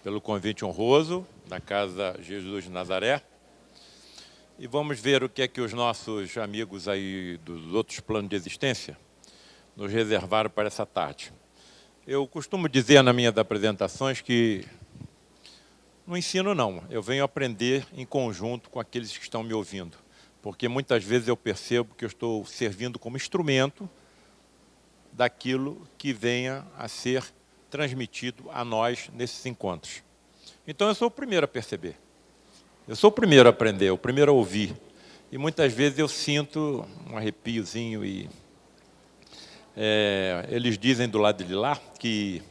pelo convite honroso da Casa Jesus de Nazaré. E vamos ver o que é que os nossos amigos aí dos outros planos de existência nos reservaram para essa tarde. Eu costumo dizer nas minhas apresentações que no ensino não, eu venho aprender em conjunto com aqueles que estão me ouvindo, porque muitas vezes eu percebo que eu estou servindo como instrumento daquilo que venha a ser transmitido a nós nesses encontros. Então eu sou o primeiro a perceber, eu sou o primeiro a aprender, o primeiro a ouvir, e muitas vezes eu sinto um arrepiozinho e eles dizem do lado de lá que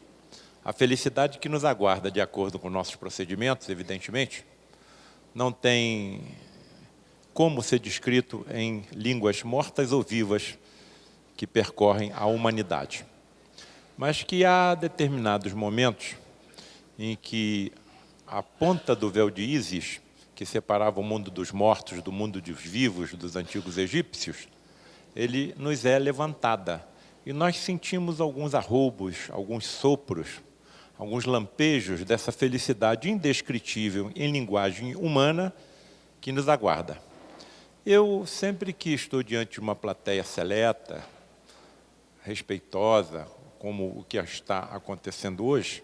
a felicidade que nos aguarda de acordo com nossos procedimentos, evidentemente, não tem como ser descrito em línguas mortas ou vivas que percorrem a humanidade. Mas que há determinados momentos em que a ponta do véu de Ísis, que separava o mundo dos mortos do mundo dos vivos, dos antigos egípcios, ele nos é levantada. E nós sentimos alguns arroubos, alguns sopros, alguns lampejos dessa felicidade indescritível em linguagem humana que nos aguarda. Eu, sempre que estou diante de uma plateia seleta, respeitosa, como o que está acontecendo hoje,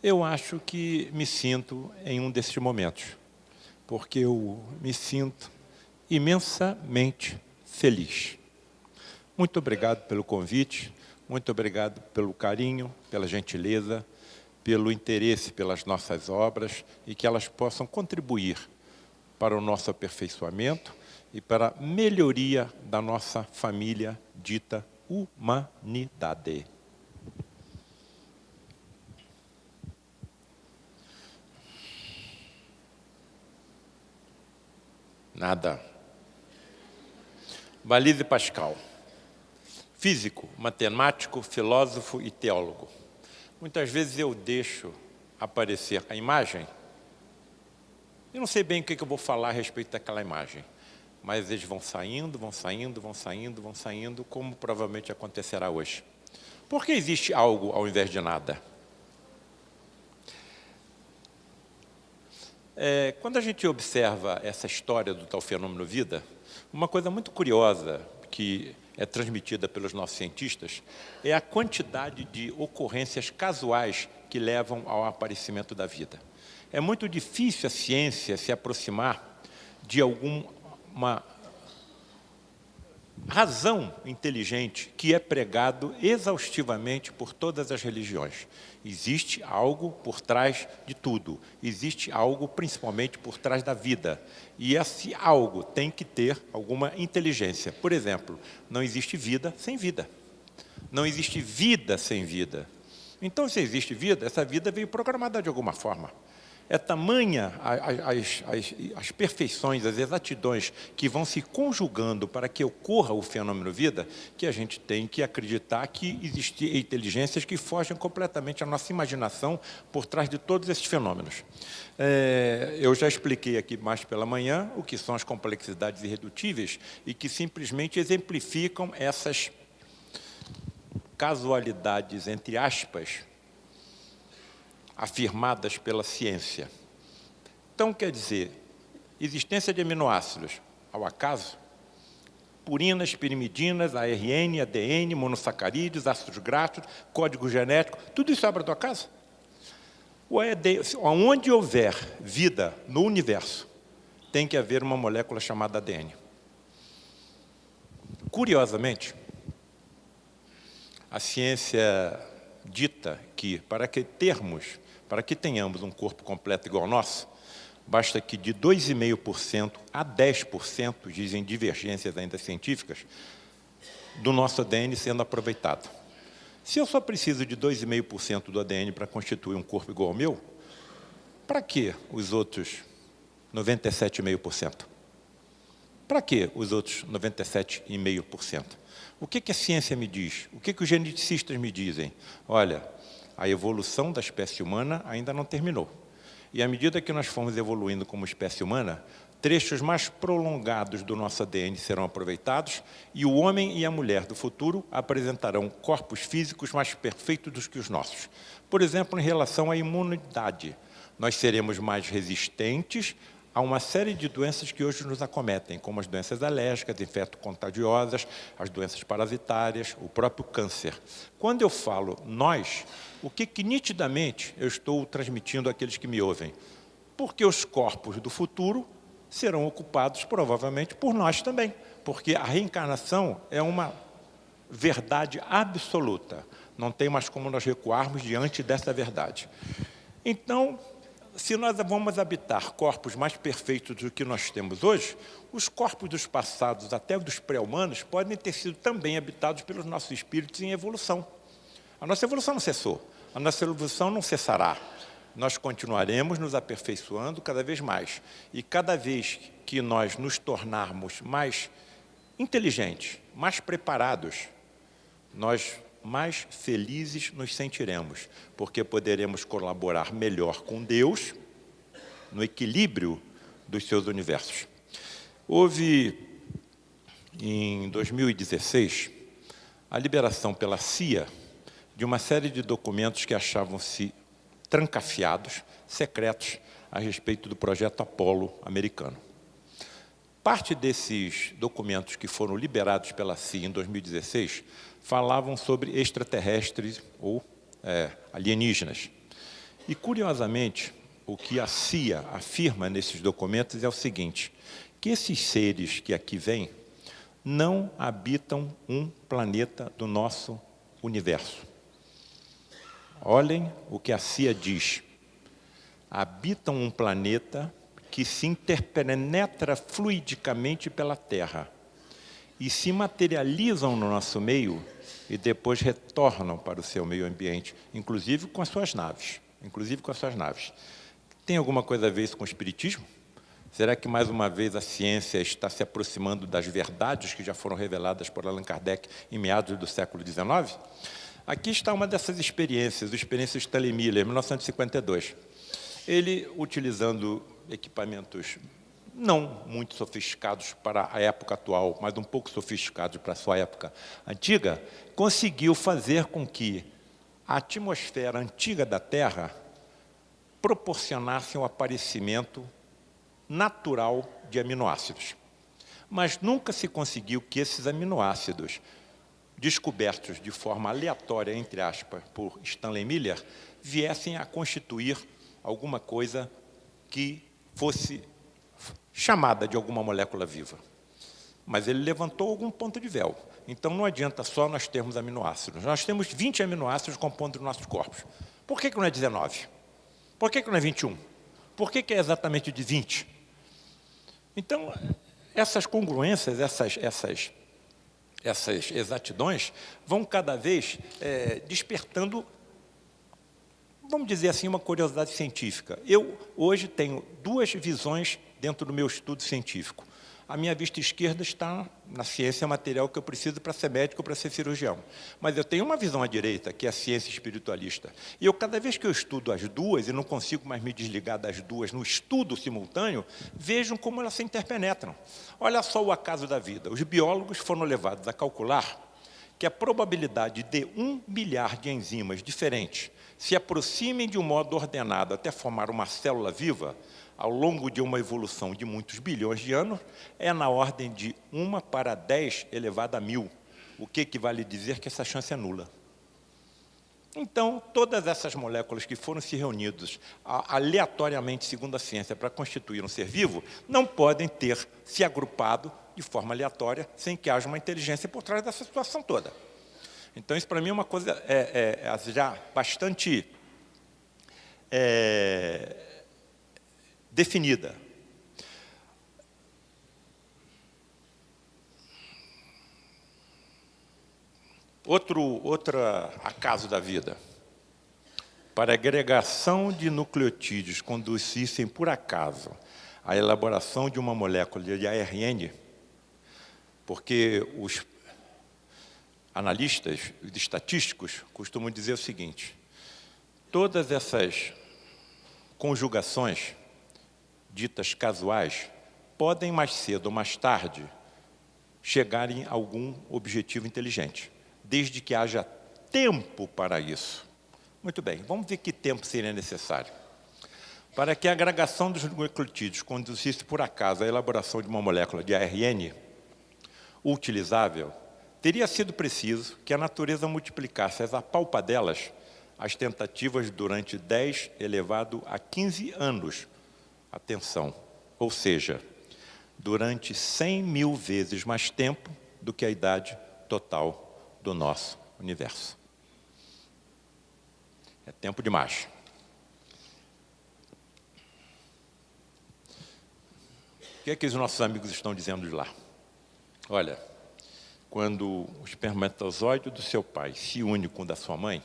eu acho que me sinto em um desses momentos, porque eu me sinto imensamente feliz. Muito obrigado pelo convite, muito obrigado pelo carinho, pela gentileza, pelo interesse pelas nossas obras e que elas possam contribuir para o nosso aperfeiçoamento e para a melhoria da nossa família dita humanidade. Nada. Blaise Pascal, físico, matemático, filósofo e teólogo. Muitas vezes eu deixo aparecer a imagem, eu não sei bem o que eu vou falar a respeito daquela imagem, mas eles vão saindo, vão saindo, vão saindo, vão saindo, como provavelmente acontecerá hoje. Por que existe algo ao invés de nada? Quando a gente observa essa história do tal fenômeno vida, uma coisa muito curiosa que é transmitida pelos nossos cientistas é a quantidade de ocorrências casuais que levam ao aparecimento da vida. É muito difícil a ciência se aproximar de alguma razão inteligente que é pregado exaustivamente por todas as religiões. Existe algo por trás de tudo, existe algo principalmente por trás da vida. E esse algo tem que ter alguma inteligência. Por exemplo, não existe vida sem vida. Não existe vida sem vida. Então, se existe vida, essa vida veio programada de alguma forma. É tamanha as perfeições, as exatidões que vão se conjugando para que ocorra o fenômeno vida, que a gente tem que acreditar que existem inteligências que fogem completamente à nossa imaginação por trás de todos esses fenômenos. Eu já expliquei aqui mais pela manhã o que são as complexidades irredutíveis e que simplesmente exemplificam essas casualidades, entre aspas, afirmadas pela ciência. Então, quer dizer, existência de aminoácidos ao acaso, purinas, pirimidinas, ARN, ADN, monossacarídeos, ácidos graxos, código genético, tudo isso é obra do acaso? Onde houver vida no universo, tem que haver uma molécula chamada ADN. Curiosamente, a ciência dita que para que tenhamos um corpo completo igual ao nosso, basta que de 2,5% a 10%, dizem divergências ainda científicas, do nosso ADN sendo aproveitado. Se eu só preciso de 2,5% do ADN para constituir um corpo igual ao meu, para que os outros 97,5%? Para que os outros 97,5%? O que a ciência me diz? O que os geneticistas me dizem? Olha, a evolução da espécie humana ainda não terminou. E à medida que nós formos evoluindo como espécie humana, trechos mais prolongados do nosso ADN serão aproveitados e o homem e a mulher do futuro apresentarão corpos físicos mais perfeitos do que os nossos. Por exemplo, em relação à imunidade. Nós seremos mais resistentes a uma série de doenças que hoje nos acometem, como as doenças alérgicas, infecto-contagiosas, as doenças parasitárias, o próprio câncer. Quando eu falo nós, o que nitidamente eu estou transmitindo àqueles que me ouvem? Porque os corpos do futuro serão ocupados provavelmente por nós também, porque a reencarnação é uma verdade absoluta. Não tem mais como nós recuarmos diante dessa verdade. Então, se nós vamos habitar corpos mais perfeitos do que nós temos hoje, os corpos dos passados, até dos pré-humanos, podem ter sido também habitados pelos nossos espíritos em evolução. A nossa evolução não cessou, a nossa evolução não cessará. Nós continuaremos nos aperfeiçoando cada vez mais. E cada vez que nós nos tornarmos mais inteligentes, mais preparados, nós mais felizes nos sentiremos, porque poderemos colaborar melhor com Deus no equilíbrio dos seus universos. Houve, em 2016, a liberação pela CIA de uma série de documentos que achavam-se trancafiados, secretos, a respeito do projeto Apollo americano. Parte desses documentos que foram liberados pela CIA em 2016 falavam sobre extraterrestres ou alienígenas. E, curiosamente, o que a CIA afirma nesses documentos é o seguinte, que esses seres que aqui vêm não habitam um planeta do nosso universo. Olhem o que a CIA diz. Habitam um planeta que se interpenetra fluidicamente pela Terra e se materializam no nosso meio e depois retornam para o seu meio ambiente, inclusive com as suas naves. Tem alguma coisa a ver isso com o espiritismo? Será que, mais uma vez, a ciência está se aproximando das verdades que já foram reveladas por Allan Kardec em meados do século XIX? Aqui está uma dessas experiências, a experiência de Stanley Miller, 1952. Ele, utilizando equipamentos não muito sofisticados para a época atual, mas um pouco sofisticados para a sua época antiga, conseguiu fazer com que a atmosfera antiga da Terra proporcionasse um aparecimento natural de aminoácidos. Mas nunca se conseguiu que esses aminoácidos, descobertos de forma aleatória, entre aspas, por Stanley Miller, viessem a constituir alguma coisa que fosse chamada de alguma molécula viva. Mas ele levantou algum ponto de véu. Então, não adianta só nós termos aminoácidos. Nós temos 20 aminoácidos compondo os nossos corpos. Por que não é 19? Por que não é 21? Por que é exatamente de 20? Então, essas congruências, essas exatidões vão cada vez despertando, vamos dizer assim, uma curiosidade científica. Eu, hoje, tenho duas visões dentro do meu estudo científico. A minha vista esquerda está na ciência material que eu preciso para ser médico, para ser cirurgião. Mas eu tenho uma visão à direita, que é a ciência espiritualista. E eu, cada vez que eu estudo as duas, e não consigo mais me desligar das duas no estudo simultâneo, vejo como elas se interpenetram. Olha só o acaso da vida. Os biólogos foram levados a calcular que a probabilidade de 1 bilhar de enzimas diferentes se aproximem de um modo ordenado até formar uma célula viva, ao longo de uma evolução de muitos bilhões de anos, é na ordem de 1 para 10 elevado a 1000, o que equivale a dizer que essa chance é nula. Então, todas essas moléculas que foram se reunidas aleatoriamente, segundo a ciência, para constituir um ser vivo, não podem ter se agrupado de forma aleatória, sem que haja uma inteligência por trás dessa situação toda. Então, isso para mim é uma coisa já bastante definida. Outro acaso da vida. Para a agregação de nucleotídeos conduzissem, por acaso, à elaboração de uma molécula de ARN, porque os analistas, os estatísticos, costumam dizer o seguinte, todas essas conjugações ditas casuais, podem mais cedo ou mais tarde chegarem a algum objetivo inteligente, desde que haja tempo para isso. Muito bem, vamos ver que tempo seria necessário. Para que a agregação dos nucleotídeos conduzisse, por acaso, à elaboração de uma molécula de ARN utilizável, teria sido preciso que a natureza multiplicasse as apalpadelas as tentativas durante 10 elevado a 15 anos. Atenção, ou seja, durante 100 mil vezes mais tempo do que a idade total do nosso universo. É tempo demais. O que é que os nossos amigos estão dizendo de lá? Olha, quando o espermatozoide do seu pai se une com o da sua mãe,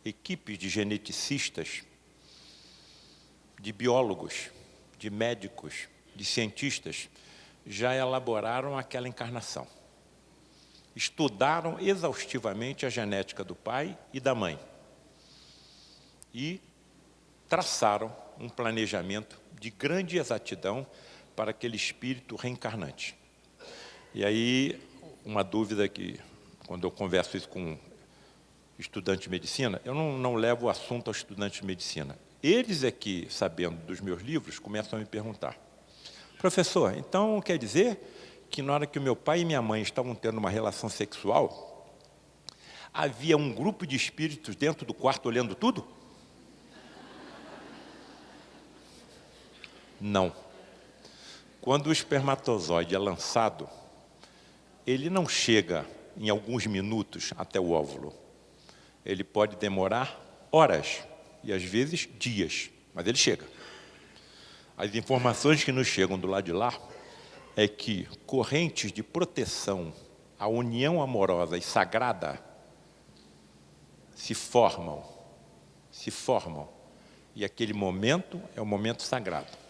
equipes de geneticistas, de biólogos, de médicos, de cientistas, já elaboraram aquela encarnação. Estudaram exaustivamente a genética do pai e da mãe e traçaram um planejamento de grande exatidão para aquele espírito reencarnante. E aí, uma dúvida que, quando eu converso isso com estudante de medicina, eu não levo o assunto ao estudante de medicina. Eles é que, sabendo dos meus livros, começam a me perguntar: professor, então quer dizer que na hora que o meu pai e minha mãe estavam tendo uma relação sexual, havia um grupo de espíritos dentro do quarto olhando tudo? Não. Quando o espermatozoide é lançado, ele não chega em alguns minutos até o óvulo. Ele pode demorar horas e, às vezes, dias, mas ele chega. As informações que nos chegam do lado de lá é que correntes de proteção à união amorosa e sagrada se formam, e aquele momento é o momento sagrado.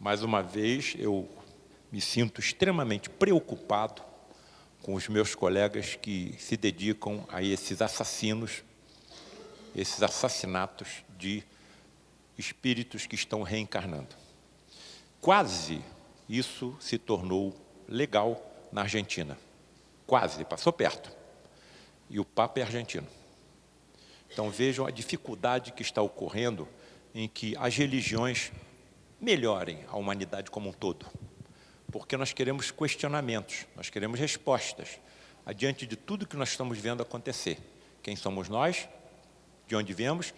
Mais uma vez, eu me sinto extremamente preocupado com os meus colegas que se dedicam a esses assassinos, esses assassinatos de espíritos que estão reencarnando. Quase isso se tornou legal na Argentina. Quase, passou perto. E o Papa é argentino. Então vejam a dificuldade que está ocorrendo em que as religiões melhorem a humanidade como um todo. Porque nós queremos questionamentos, nós queremos respostas, adiante de tudo que nós estamos vendo acontecer. Quem somos nós? De onde viemos?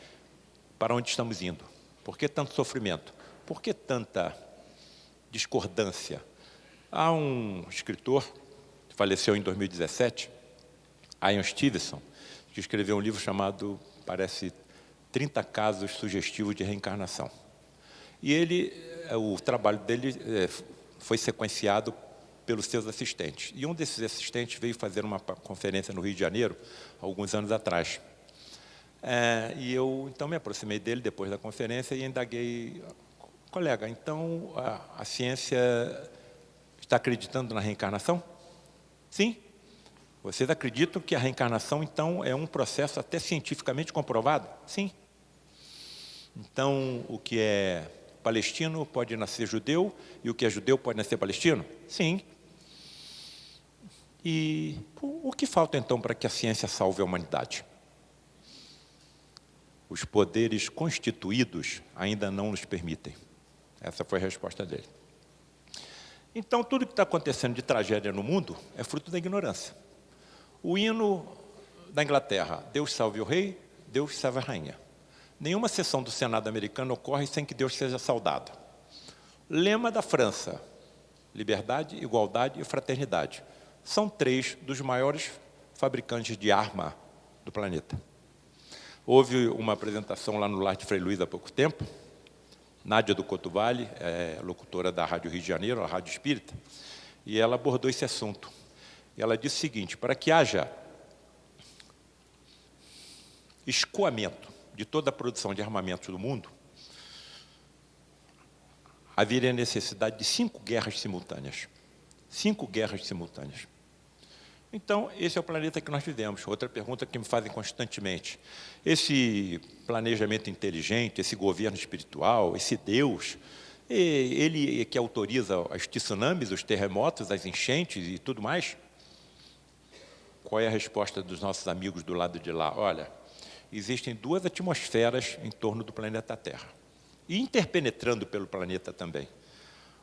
Para onde estamos indo? Por que tanto sofrimento? Por que tanta discordância? Há um escritor, que faleceu em 2017, Ian Stevenson, que escreveu um livro chamado, parece, 30 casos sugestivos de reencarnação. E o trabalho dele foi sequenciado pelos seus assistentes. E um desses assistentes veio fazer uma conferência no Rio de Janeiro, alguns anos atrás. E eu, então, me aproximei dele depois da conferência e indaguei: colega, então a ciência está acreditando na reencarnação? Sim. Vocês acreditam que a reencarnação, então, é um processo até cientificamente comprovado? Sim. Então, o que é palestino pode nascer judeu, e o que é judeu pode nascer palestino? Sim. E o que falta, então, para que a ciência salve a humanidade? Os poderes constituídos ainda não nos permitem. Essa foi a resposta dele. Então, tudo que está acontecendo de tragédia no mundo é fruto da ignorância. O hino da Inglaterra: Deus salve o rei, Deus salve a rainha. Nenhuma sessão do Senado americano ocorre sem que Deus seja saudado. Lema da França: liberdade, igualdade e fraternidade. São 3 dos maiores fabricantes de arma do planeta. Houve uma apresentação lá no Lar de Frei Luís há pouco tempo. Nádia do Couto Vale, locutora da Rádio Rio de Janeiro, a Rádio Espírita, e ela abordou esse assunto. E ela disse o seguinte: para que haja escoamento de toda a produção de armamentos do mundo, haveria necessidade de 5 guerras simultâneas. 5 guerras simultâneas. Então, esse é o planeta que nós vivemos. Outra pergunta que me fazem constantemente: esse planejamento inteligente, esse governo espiritual, esse Deus, ele que autoriza os tsunamis, os terremotos, as enchentes e tudo mais? Qual é a resposta dos nossos amigos do lado de lá? Olha, existem 2 atmosferas em torno do planeta Terra. e interpenetrando pelo planeta também.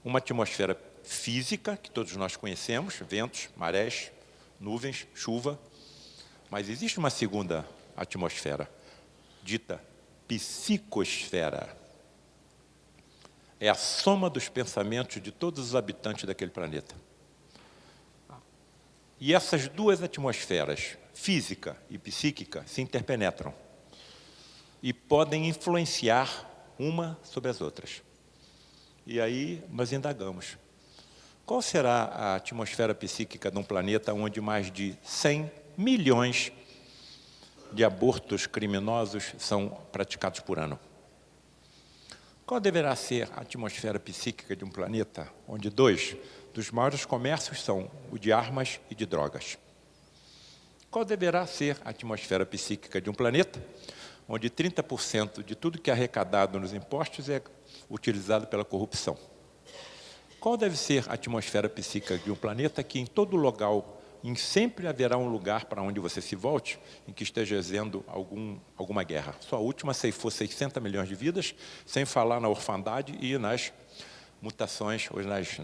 Uma atmosfera física, que todos nós conhecemos, ventos, marés, nuvens, chuva, mas existe uma segunda atmosfera, dita psicosfera. É a soma dos pensamentos de todos os habitantes daquele planeta. E essas duas atmosferas, física e psíquica, se interpenetram e podem influenciar uma sobre as outras. E aí nós indagamos. Qual será a atmosfera psíquica de um planeta onde mais de 100 milhões de abortos criminosos são praticados por ano? Qual deverá ser a atmosfera psíquica de um planeta onde 2 dos maiores comércios são o de armas e de drogas? Qual deverá ser a atmosfera psíquica de um planeta onde 30% de tudo que é arrecadado nos impostos é utilizado pela corrupção? Qual deve ser a atmosfera psíquica de um planeta que em todo local, sempre haverá um lugar para onde você se volte, em que esteja exercendo alguma guerra? Só a última ceifou 600 milhões de vidas, sem falar na orfandade e nas mutações, ou nas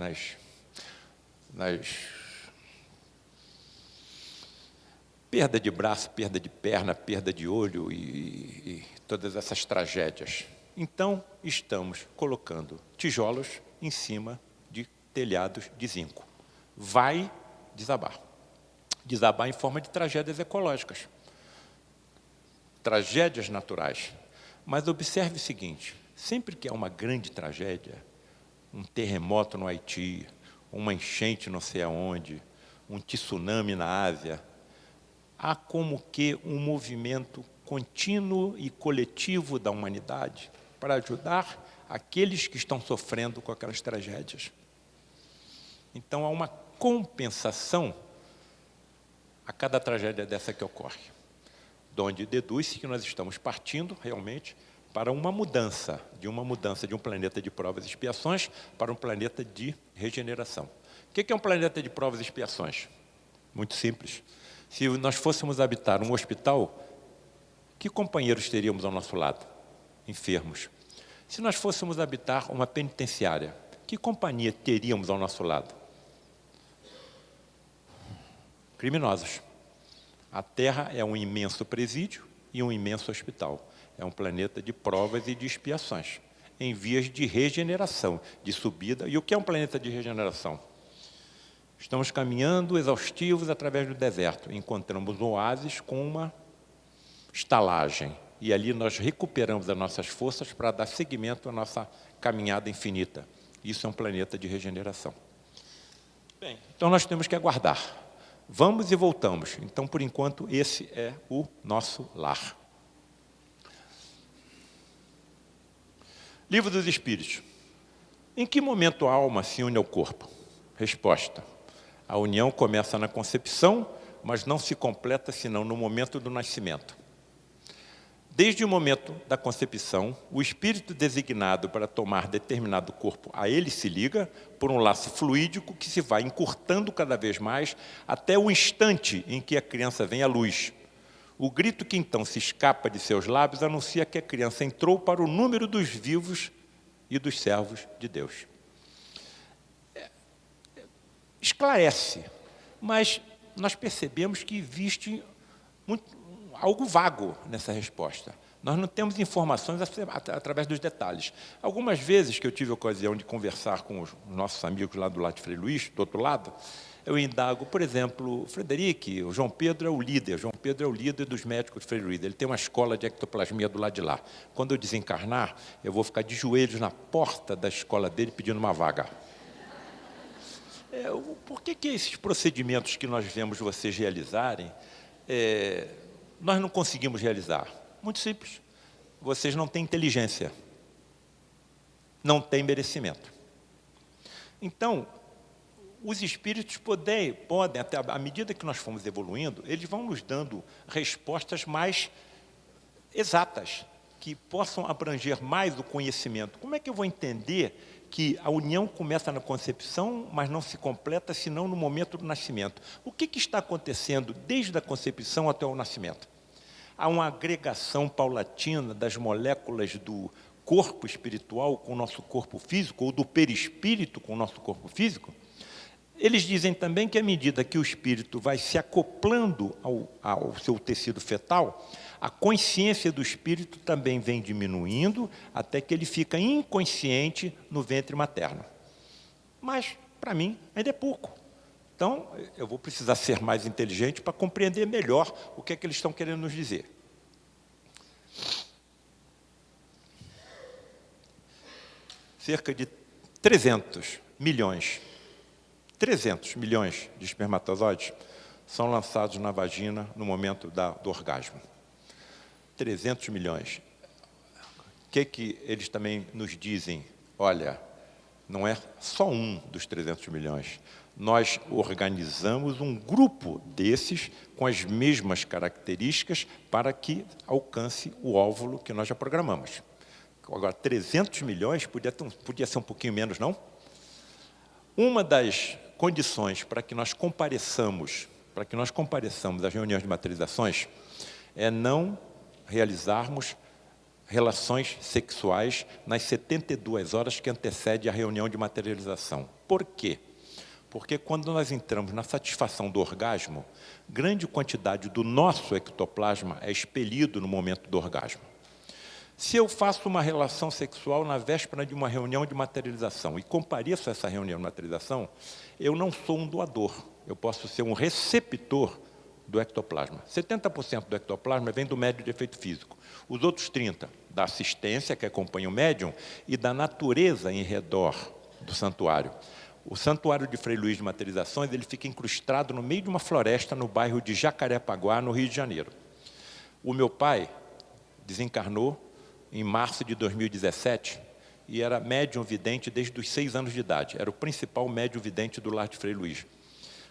perda de braço, perda de perna, perda de olho e todas essas tragédias. Então, estamos colocando tijolos em cima de telhados de zinco. Vai desabar. Desabar em forma de tragédias ecológicas, tragédias naturais. Mas observe o seguinte, sempre que há uma grande tragédia, um terremoto no Haiti, uma enchente não sei aonde, um tsunami na Ásia, há como que um movimento contínuo e coletivo da humanidade para ajudar aqueles que estão sofrendo com aquelas tragédias. Então, há uma compensação a cada tragédia dessa que ocorre, de onde deduz-se que nós estamos partindo realmente para uma mudança de um planeta de provas e expiações para um planeta de regeneração. O que é um planeta de provas e expiações? Muito simples. Se nós fôssemos habitar um hospital, que companheiros teríamos ao nosso lado? Enfermos. Se nós fôssemos habitar uma penitenciária, que companhia teríamos ao nosso lado? Criminosos. A Terra é um imenso presídio e um imenso hospital. É um planeta de provas e de expiações, em vias de regeneração, de subida. E o que é um planeta de regeneração? Estamos caminhando exaustivos através do deserto. Encontramos um oásis com uma estalagem. E ali nós recuperamos as nossas forças para dar seguimento à nossa caminhada infinita. Isso é um planeta de regeneração. Bem, então nós temos que aguardar. Vamos e voltamos. Então, por enquanto, esse é o nosso lar. Livro dos Espíritos. Em que momento a alma se une ao corpo? Resposta. A união começa na concepção, mas não se completa senão no momento do nascimento. Desde o momento da concepção, o espírito designado para tomar determinado corpo a ele se liga por um laço fluídico que se vai encurtando cada vez mais até o instante em que a criança vem à luz. O grito que então se escapa de seus lábios anuncia que a criança entrou para o número dos vivos e dos servos de Deus. Esclarece, mas nós percebemos que existe algo vago nessa resposta. Nós não temos informações através dos detalhes. Algumas vezes que eu tive a ocasião de conversar com os nossos amigos lá do lado de Frei Luís, do outro lado, eu indago, por exemplo, Frederic, o João Pedro é o líder, João Pedro é o líder dos médicos de Frei Luís, ele tem uma escola de ectoplasmia do lado de lá. Quando eu desencarnar, eu vou ficar de joelhos na porta da escola dele pedindo uma vaga. Por que esses procedimentos que nós vemos vocês realizarem, nós não conseguimos realizar? Muito simples. Vocês não têm inteligência. Não têm merecimento. Então, os espíritos podem, até à medida que nós fomos evoluindo, eles vão nos dando respostas mais exatas, que possam abranger mais o conhecimento. Como é que eu vou entender que a união começa na concepção, mas não se completa senão no momento do nascimento? O que está acontecendo desde a concepção até o nascimento? Há uma agregação paulatina das moléculas do corpo espiritual com o nosso corpo físico, ou do perispírito com o nosso corpo físico, eles dizem também que à medida que o espírito vai se acoplando ao seu tecido fetal, a consciência do espírito também vem diminuindo até que ele fica inconsciente no ventre materno. Mas, para mim, ainda é pouco. Então, eu vou precisar ser mais inteligente para compreender melhor o que é que eles estão querendo nos dizer. Cerca de 300 milhões de espermatozoides são lançados na vagina no momento do orgasmo. 300 milhões. O que eles também nos dizem? Olha, não é só um dos 300 milhões. Nós organizamos um grupo desses com as mesmas características para que alcance o óvulo que nós já programamos. Agora, 300 milhões podia ser um pouquinho menos, não? Uma das condições para que nós compareçamos às reuniões de materializações é não realizarmos relações sexuais nas 72 horas que antecedem a reunião de materialização. Por quê? Porque quando nós entramos na satisfação do orgasmo, grande quantidade do nosso ectoplasma é expelido no momento do orgasmo. Se eu faço uma relação sexual na véspera de uma reunião de materialização e compareço a essa reunião de materialização, eu não sou um doador, eu posso ser um receptor do ectoplasma. 70% do ectoplasma vem do médium de efeito físico. Os outros 30% da assistência que acompanha o médium e da natureza em redor do santuário. O santuário de Frei Luís de Materializações, ele fica incrustado no meio de uma floresta no bairro de Jacarepaguá, no Rio de Janeiro. O meu pai desencarnou em março de 2017 e era médium vidente desde os 6 anos de idade. Era o principal médium vidente do lar de Frei Luís.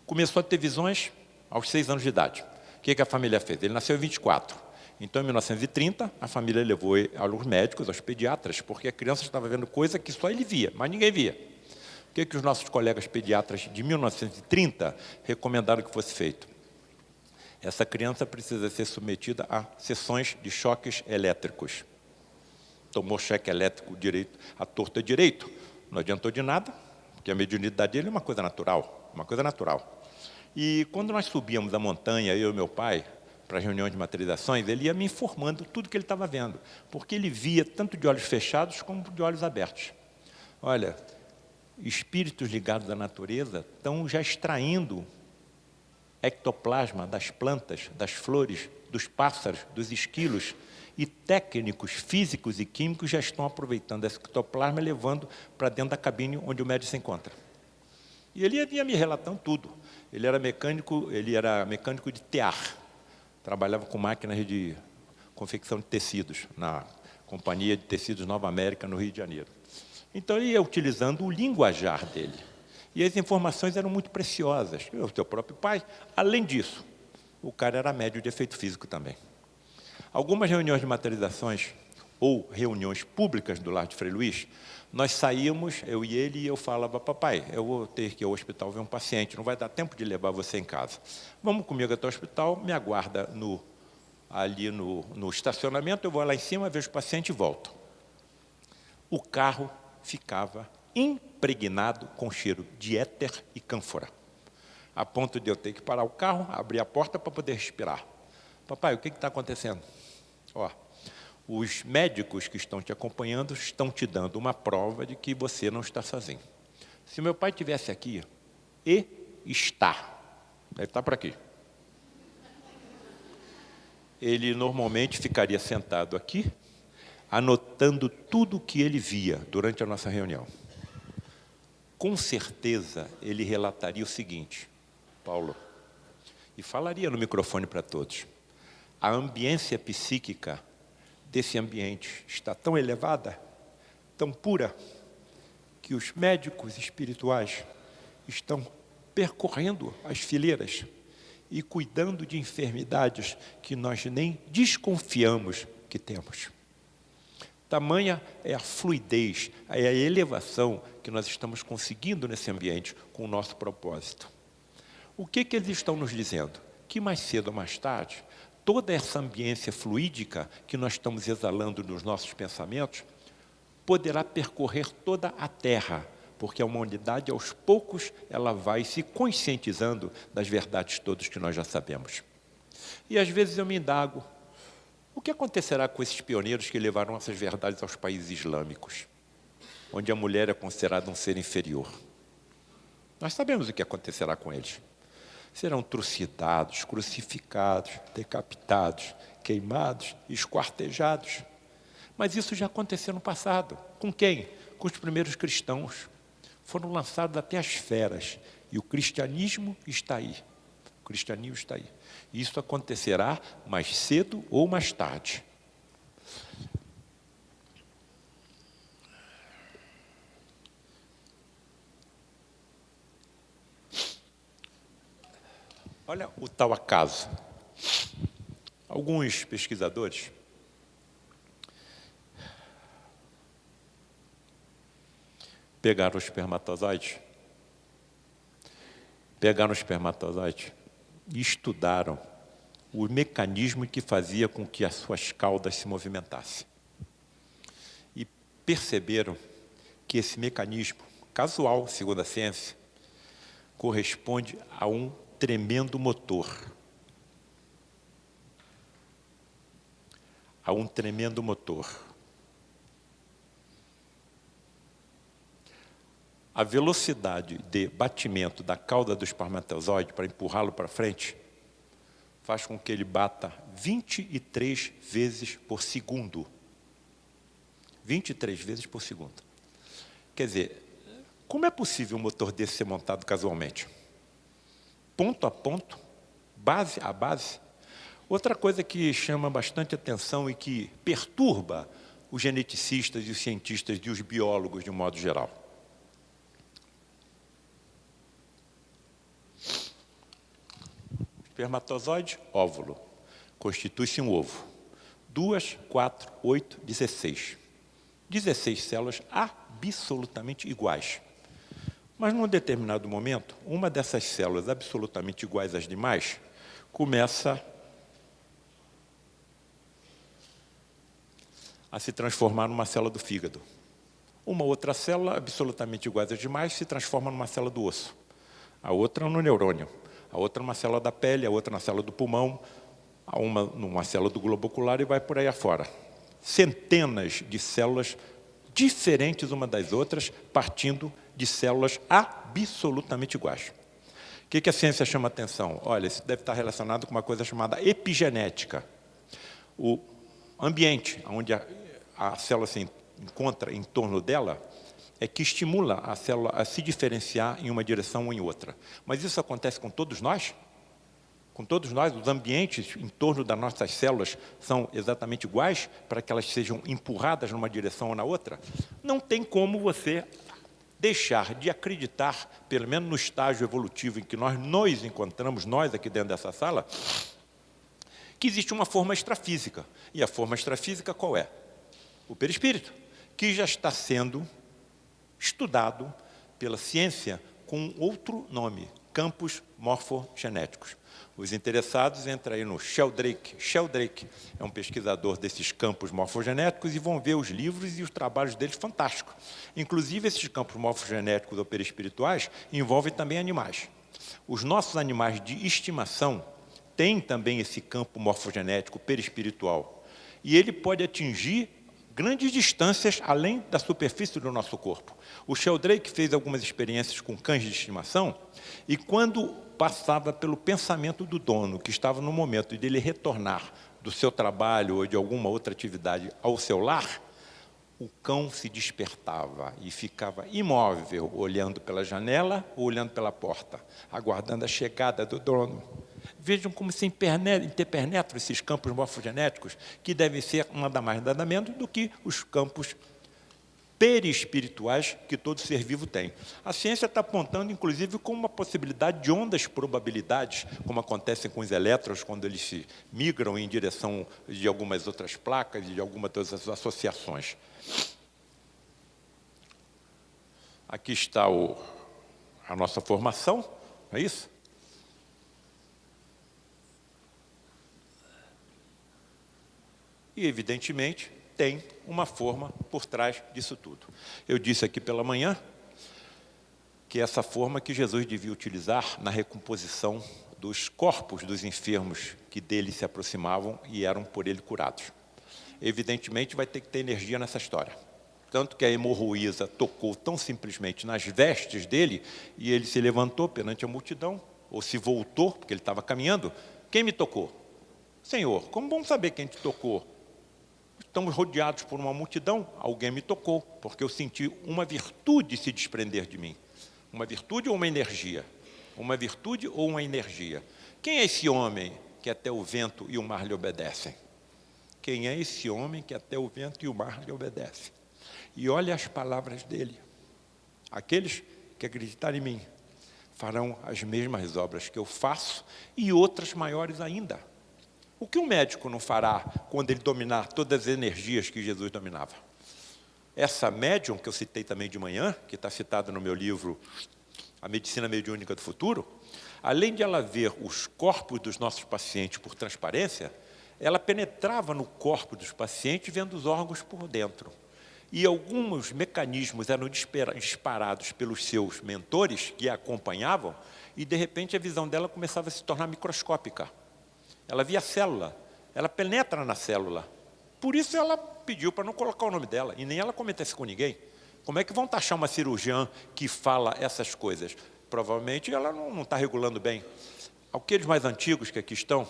Começou a ter visões aos 6 anos de idade. O que a família fez? Ele nasceu em 24. Então, em 1930, a família levou aos médicos, aos pediatras, porque a criança estava vendo coisa que só ele via, mas ninguém via. O que os nossos colegas pediatras de 1930 recomendaram que fosse feito? Essa criança precisa ser submetida a sessões de choques elétricos. Tomou choque elétrico direito, à torta direito, não adiantou de nada, porque a mediunidade dele é uma coisa natural, E quando nós subíamos a montanha, eu e meu pai, para as reuniões de materializações, ele ia me informando tudo que ele estava vendo, porque ele via tanto de olhos fechados como de olhos abertos. Olha, espíritos ligados à natureza estão já extraindo ectoplasma das plantas, das flores, dos pássaros, dos esquilos, e técnicos físicos e químicos já estão aproveitando esse ectoplasma e levando para dentro da cabine onde o médium se encontra. E ele ia me relatando tudo. Ele era mecânico de tear, trabalhava com máquinas de confecção de tecidos, na Companhia de Tecidos Nova América, no Rio de Janeiro. Então, ele ia utilizando o linguajar dele. E as informações eram muito preciosas. O teu próprio pai, além disso, o cara era médium de efeito físico também. Algumas reuniões de materializações, ou reuniões públicas do lar de Frei Luís, nós saíamos, eu e ele, e eu falava, papai, eu vou ter que ir ao hospital ver um paciente, não vai dar tempo de levar você em casa. Vamos comigo até o hospital, me aguarda ali no estacionamento, eu vou lá em cima, vejo o paciente e volto. O carro ficava impregnado com cheiro de éter e cânfora, a ponto de eu ter que parar o carro, abrir a porta para poder respirar. Papai, o que está acontecendo? Os médicos que estão te acompanhando estão te dando uma prova de que você não está sozinho. Se meu pai estivesse aqui, deve estar por aqui. Ele normalmente ficaria sentado aqui, anotando tudo o que ele via durante a nossa reunião. Com certeza, ele relataria o seguinte, Paulo, e falaria no microfone para todos, a ambiência psíquica desse ambiente está tão elevada, tão pura, que os médicos espirituais estão percorrendo as fileiras e cuidando de enfermidades que nós nem desconfiamos que temos. Tamanha é a fluidez, é a elevação que nós estamos conseguindo nesse ambiente com o nosso propósito. O que eles estão nos dizendo? Que mais cedo ou mais tarde, toda essa ambiência fluídica que nós estamos exalando nos nossos pensamentos, poderá percorrer toda a terra, porque a humanidade, aos poucos, ela vai se conscientizando das verdades todas que nós já sabemos. E às vezes eu me indago, o que acontecerá com esses pioneiros que levaram essas verdades aos países islâmicos, onde a mulher é considerada um ser inferior? Nós sabemos o que acontecerá com eles. Serão trucidados, crucificados, decapitados, queimados, esquartejados. Mas isso já aconteceu no passado. Com quem? Com os primeiros cristãos. Foram lançados até as feras. E o cristianismo está aí. O cristianismo está aí. E isso acontecerá mais cedo ou mais tarde. Olha o tal acaso. Alguns pesquisadores pegaram o espermatozoide e estudaram o mecanismo que fazia com que as suas caudas se movimentassem. E perceberam que esse mecanismo, casual, segundo a ciência, corresponde a um tremendo motor. A um tremendo motor. A velocidade de batimento da cauda do espermatozoide para empurrá-lo para frente faz com que ele bata 23 vezes por segundo. 23 vezes por segundo. Quer dizer, como é possível um motor desse ser montado casualmente? Ponto a ponto, base a base. Outra coisa que chama bastante atenção e que perturba os geneticistas e os cientistas e os biólogos de um modo geral. Espermatozoide, óvulo. Constitui-se um ovo. 2, 4, 8, 16. 16 células absolutamente iguais. Mas, num determinado momento, uma dessas células absolutamente iguais às demais começa a se transformar numa célula do fígado. Uma outra célula, absolutamente igual às demais, se transforma numa célula do osso. A outra no neurônio. A outra numa célula da pele, a outra na célula do pulmão, a uma numa célula do globo ocular e vai por aí afora. Centenas de células diferentes uma das outras, partindo de células absolutamente iguais. O que a ciência chama atenção? Olha, isso deve estar relacionado com uma coisa chamada epigenética. O ambiente onde a célula se encontra em torno dela é que estimula a célula a se diferenciar em uma direção ou em outra. Mas isso acontece com todos nós? Com todos nós, os ambientes em torno das nossas células são exatamente iguais para que elas sejam empurradas numa direção ou na outra? Não tem como você deixar de acreditar, pelo menos no estágio evolutivo em que nós nos encontramos, nós aqui dentro dessa sala, que existe uma forma extrafísica. E a forma extrafísica qual é? O perispírito, que já está sendo estudado pela ciência com outro nome, campos morfogenéticos. Os interessados entram aí no Sheldrake. Sheldrake é um pesquisador desses campos morfogenéticos e vão ver os livros e os trabalhos deles fantásticos. Inclusive, esses campos morfogenéticos ou perispirituais envolvem também animais. Os nossos animais de estimação têm também esse campo morfogenético perispiritual. E ele pode atingir grandes distâncias além da superfície do nosso corpo. O Sheldrake fez algumas experiências com cães de estimação e quando passava pelo pensamento do dono, que estava no momento de ele retornar do seu trabalho ou de alguma outra atividade ao seu lar, o cão se despertava e ficava imóvel, olhando pela janela ou olhando pela porta, aguardando a chegada do dono. Vejam como se interpenetram esses campos morfogenéticos, que devem ser nada mais nada menos do que os campos perispirituais que todo ser vivo tem. A ciência está apontando, inclusive, como uma possibilidade de ondas probabilidades, como acontecem com os elétrons, quando eles se migram em direção de algumas outras placas e de algumas outras associações. Aqui está a nossa formação, não é isso? E, evidentemente, tem uma forma por trás disso tudo. Eu disse aqui pela manhã que essa forma que Jesus devia utilizar na recomposição dos corpos dos enfermos que dele se aproximavam e eram por ele curados. Evidentemente, vai ter que ter energia nessa história. Tanto que a hemorroísa tocou tão simplesmente nas vestes dele, e ele se levantou perante a multidão, ou se voltou, porque ele estava caminhando. Quem me tocou? Senhor, como vamos saber quem te tocou? Estamos rodeados por uma multidão, alguém me tocou, porque eu senti uma virtude se desprender de mim. Uma virtude ou uma energia? Uma virtude ou uma energia? Quem é esse homem que até o vento e o mar lhe obedecem? Quem é esse homem que até o vento e o mar lhe obedecem? E olha as palavras dele. Aqueles que acreditarem em mim farão as mesmas obras que eu faço e outras maiores ainda. O que um médico não fará quando ele dominar todas as energias que Jesus dominava? Essa médium que eu citei também de manhã, que está citada no meu livro A Medicina Mediúnica do Futuro, além de ela ver os corpos dos nossos pacientes por transparência, ela penetrava no corpo dos pacientes vendo os órgãos por dentro. E alguns mecanismos eram disparados pelos seus mentores que a acompanhavam, e de repente a visão dela começava a se tornar microscópica. Ela via a célula, ela penetra na célula. Por isso ela pediu para não colocar o nome dela, e nem ela comenta isso com ninguém. Como é que vão taxar uma cirurgiã que fala essas coisas? Provavelmente ela não está regulando bem. Aqueles mais antigos que aqui estão,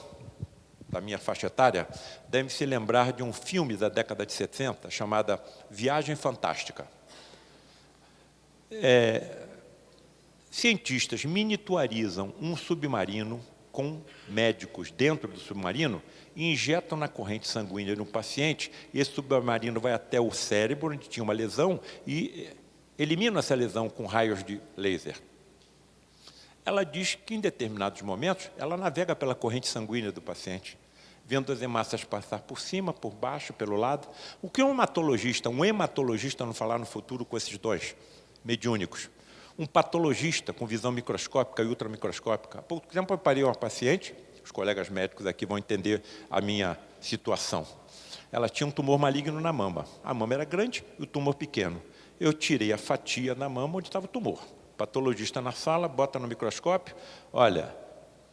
da minha faixa etária, devem se lembrar de um filme da década de 70, chamada Viagem Fantástica. Cientistas miniaturizam um submarino com médicos dentro do submarino e injetam na corrente sanguínea de um paciente, e esse submarino vai até o cérebro, onde tinha uma lesão, e elimina essa lesão com raios de laser. Ela diz que, em determinados momentos, ela navega pela corrente sanguínea do paciente, vendo as hemácias passar por cima, por baixo, pelo lado. O que um hematologista não falar no futuro com esses dois mediúnicos? Um patologista com visão microscópica e ultramicroscópica. Há pouco tempo eu parei uma paciente, os colegas médicos aqui vão entender a minha situação. Ela tinha um tumor maligno na mama. A mama era grande e o tumor pequeno. Eu tirei a fatia da mama onde estava o tumor. O patologista na sala, bota no microscópio, olha,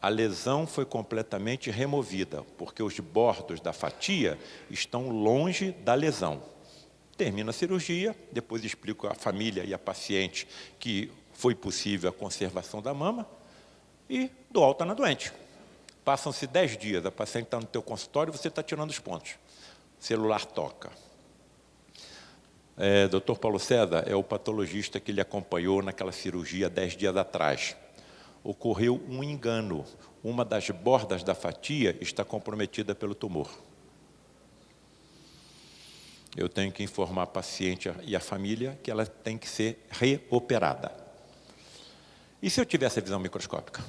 a lesão foi completamente removida, porque os bordos da fatia estão longe da lesão. Termina a cirurgia, depois explico à família e à paciente que foi possível a conservação da mama e dou alta na doente. Passam-se 10 dias, a paciente está no teu consultório e você está tirando os pontos. O celular toca. Dr. Paulo César é o patologista que lhe acompanhou naquela cirurgia 10 dias atrás. Ocorreu um engano. Uma das bordas da fatia está comprometida pelo tumor. Eu tenho que informar a paciente e a família que ela tem que ser reoperada. E se eu tivesse a visão microscópica?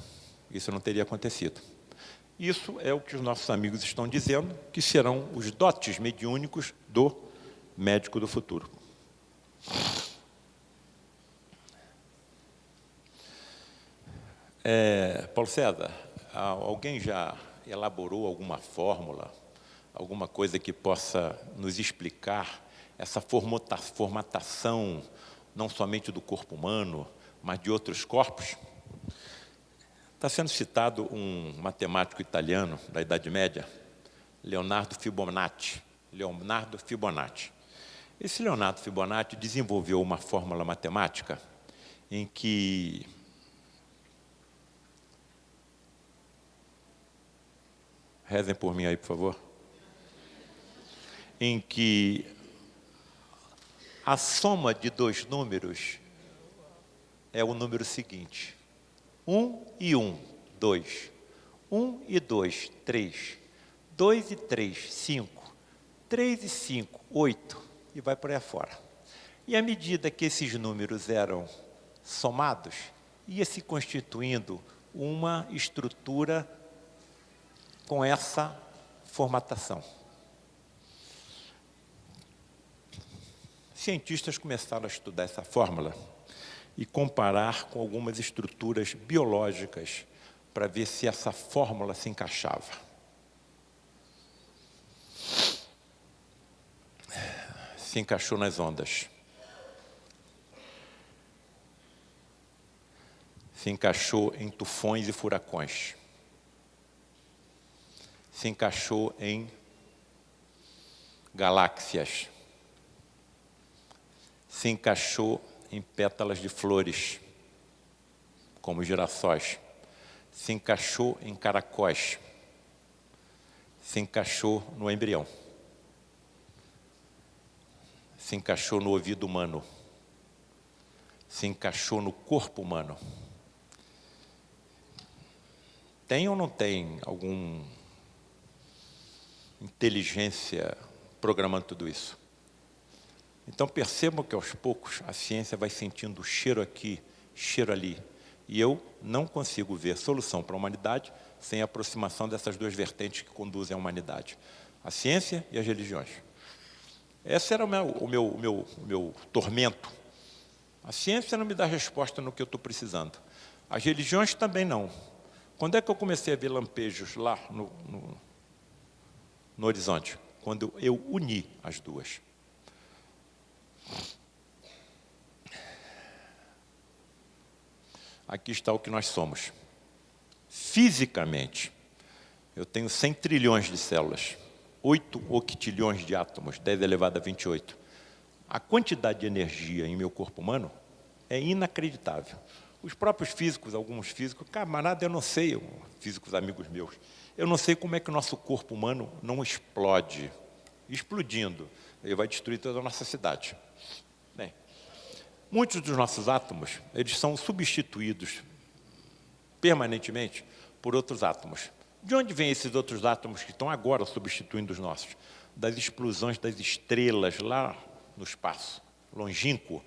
Isso não teria acontecido. Isso é o que os nossos amigos estão dizendo, que serão os dotes mediúnicos do médico do futuro. Paulo César, alguém já elaborou alguma fórmula, alguma coisa que possa nos explicar essa formatação, não somente do corpo humano, mas de outros corpos? Está sendo citado um matemático italiano da Idade Média, Leonardo Fibonacci. Esse Leonardo Fibonacci desenvolveu uma fórmula matemática em que rezem por mim aí, por favor. Em que a soma de dois números é o número seguinte: 1 e 1, 2. 1 e 2, 3. 2 e 3, 5. 3 e 5, 8. E vai por aí afora. E à medida que esses números eram somados, ia se constituindo uma estrutura com essa formatação. Cientistas começaram a estudar essa fórmula e comparar com algumas estruturas biológicas para ver se essa fórmula se encaixava. se encaixou nas ondas. Se encaixou em tufões e furacões. Se encaixou em galáxias. Se encaixou em pétalas de flores, como girassóis. Se encaixou em caracóis. Se encaixou no embrião. Se encaixou no ouvido humano. Se encaixou no corpo humano. Tem ou não tem alguma inteligência programando tudo isso? Então percebam que aos poucos a ciência vai sentindo cheiro aqui, cheiro ali. E eu não consigo ver solução para a humanidade sem a aproximação dessas duas vertentes que conduzem à humanidade. A ciência e as religiões. Esse era o meu tormento. A ciência não me dá resposta no que eu estou precisando. As religiões também não. Quando é que eu comecei a ver lampejos lá no horizonte? Quando eu uni as duas. Aqui está o que nós somos. Fisicamente, eu tenho 100 trilhões de células, 8 octilhões de átomos, 10 elevado a 28. A quantidade de energia em meu corpo humano é inacreditável. Os próprios físicos, alguns físicos, camarada, eu não sei, físicos amigos meus, eu não sei como é que o nosso corpo humano não explode. Explodindo, ele vai destruir toda a nossa cidade. Bem, muitos dos nossos átomos, eles são substituídos permanentemente por outros átomos. De onde vêm esses outros átomos que estão agora substituindo os nossos? Das explosões das estrelas lá no espaço longínquo.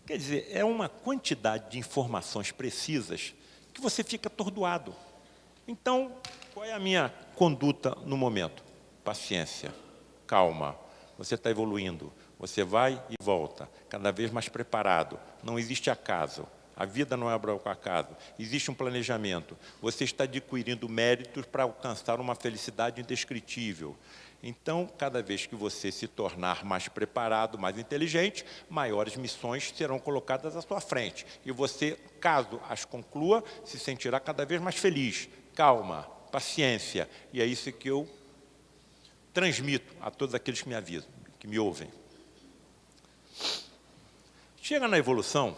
Quer dizer, é uma quantidade de informações precisas que você fica atordoado. Então, qual é a minha conduta no momento? Paciência, calma, você está evoluindo, você vai e volta, cada vez mais preparado, não existe acaso, a vida não é obra ao acaso, existe um planejamento, você está adquirindo méritos para alcançar uma felicidade indescritível. Então, cada vez que você se tornar mais preparado, mais inteligente, maiores missões serão colocadas à sua frente. E você, caso as conclua, se sentirá cada vez mais feliz. Calma, paciência. E é isso que eu transmito a todos aqueles que me avisam, que me ouvem. Chega na evolução,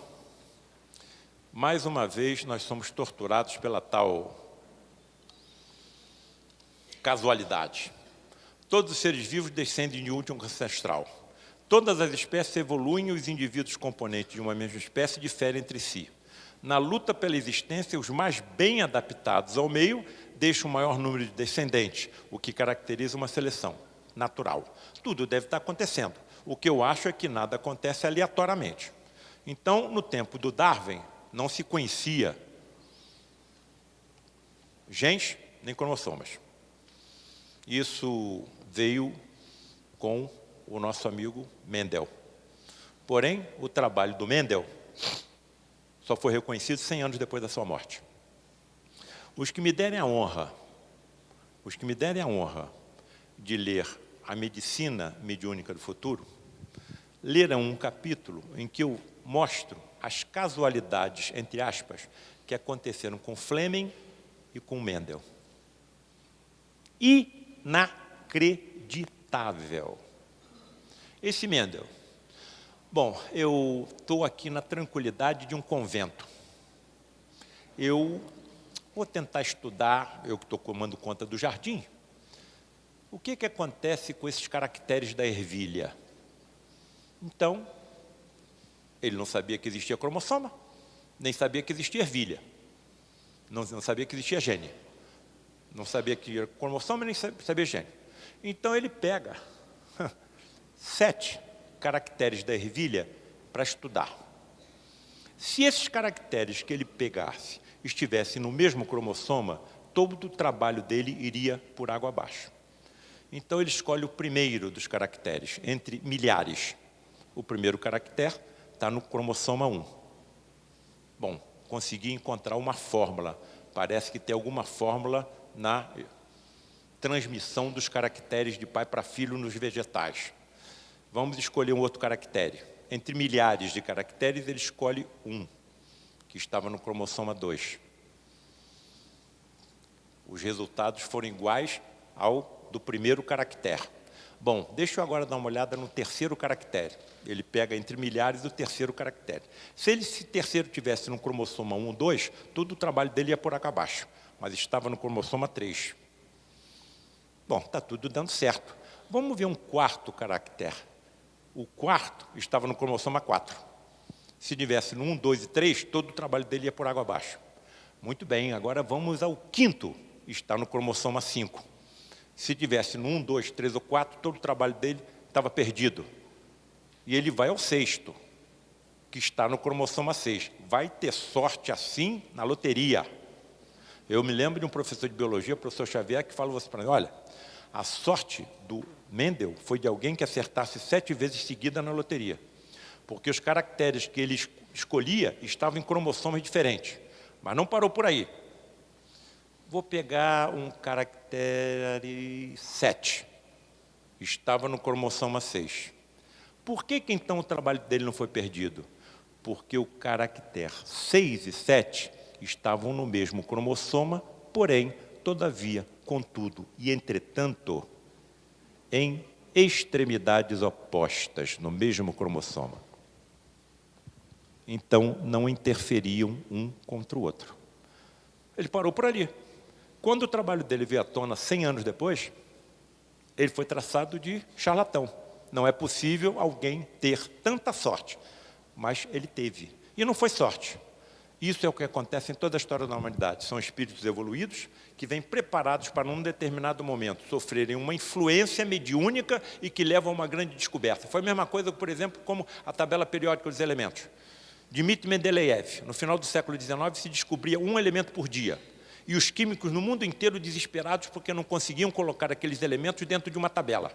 mais uma vez nós somos torturados pela tal casualidade. Todos os seres vivos descendem de um último ancestral. Todas as espécies evoluem e os indivíduos componentes de uma mesma espécie diferem entre si. Na luta pela existência, os mais bem adaptados ao meio deixam o maior número de descendentes, o que caracteriza uma seleção natural. Tudo deve estar acontecendo. O que eu acho é que nada acontece aleatoriamente. Então, no tempo do Darwin, não se conhecia genes nem cromossomas. Isso veio com o nosso amigo Mendel. Porém, o trabalho do Mendel só foi reconhecido 100 anos depois da sua morte. Os que me derem a honra de ler A Medicina Mediúnica do Futuro, leram um capítulo em que eu mostro as casualidades, entre aspas, que aconteceram com Fleming e com Mendel. Inacreditável. Esse Mendel. Bom, eu estou aqui na tranquilidade de um convento. Eu vou tentar estudar, eu que estou tomando conta do jardim, o que acontece com esses caracteres da ervilha. Então, ele não sabia que existia cromossoma, nem sabia que existia ervilha, não sabia que existia gene. Não sabia que era cromossoma, nem sabia gene. Então ele pega 7 caracteres da ervilha para estudar. Se esses caracteres que ele pegasse estivessem no mesmo cromossoma, todo o trabalho dele iria por água abaixo. Então ele escolhe o primeiro dos caracteres, entre milhares. O primeiro caractere está no cromossoma 1. Bom, consegui encontrar uma fórmula. Parece que tem alguma fórmula na transmissão dos caracteres de pai para filho nos vegetais. Vamos escolher um outro caractere. Entre milhares de caracteres, ele escolhe um, que estava no cromossoma 2. Os resultados foram iguais ao do primeiro caractere. Bom, deixa eu agora dar uma olhada no terceiro caractere. Ele pega entre milhares o terceiro caractere. Se esse terceiro tivesse no cromossoma 1 ou 2, todo o trabalho dele ia por água abaixo, mas estava no cromossoma 3. Bom, está tudo dando certo. Vamos ver um quarto caractere. O quarto estava no cromossoma 4. Se tivesse no 1, 2 e 3, todo o trabalho dele ia por água abaixo. Muito bem, agora vamos ao quinto. Está no cromossoma 5. Se tivesse no 1, 2, 3 ou 4, todo o trabalho dele estava perdido. E ele vai ao sexto, que está no cromossoma 6. Vai ter sorte assim na loteria. Eu me lembro de um professor de biologia, o professor Xavier, que falou assim para mim, olha, a sorte do Mendel foi de alguém que acertasse 7 vezes seguida na loteria. Porque os caracteres que ele escolhia estavam em cromossomas diferentes. Mas não parou por aí. Vou pegar um caractere 7. Estava no cromossoma 6. Por que então o trabalho dele não foi perdido? Porque o caractere 6 e 7 estavam no mesmo cromossoma, porém, todavia, contudo e entretanto, em extremidades opostas, no mesmo cromossoma. Então, não interferiam um contra o outro. Ele parou por ali. Quando o trabalho dele veio à tona 100 anos depois, ele foi traçado de charlatão. Não é possível alguém ter tanta sorte, mas ele teve. E não foi sorte. Isso é o que acontece em toda a história da humanidade. São espíritos evoluídos que vêm preparados para, num determinado momento, sofrerem uma influência mediúnica e que levam a uma grande descoberta. Foi a mesma coisa, por exemplo, como a tabela periódica dos elementos. Dmitry Mendeleev, no final do século XIX, se descobria um elemento por dia. E os químicos no mundo inteiro desesperados porque não conseguiam colocar aqueles elementos dentro de uma tabela.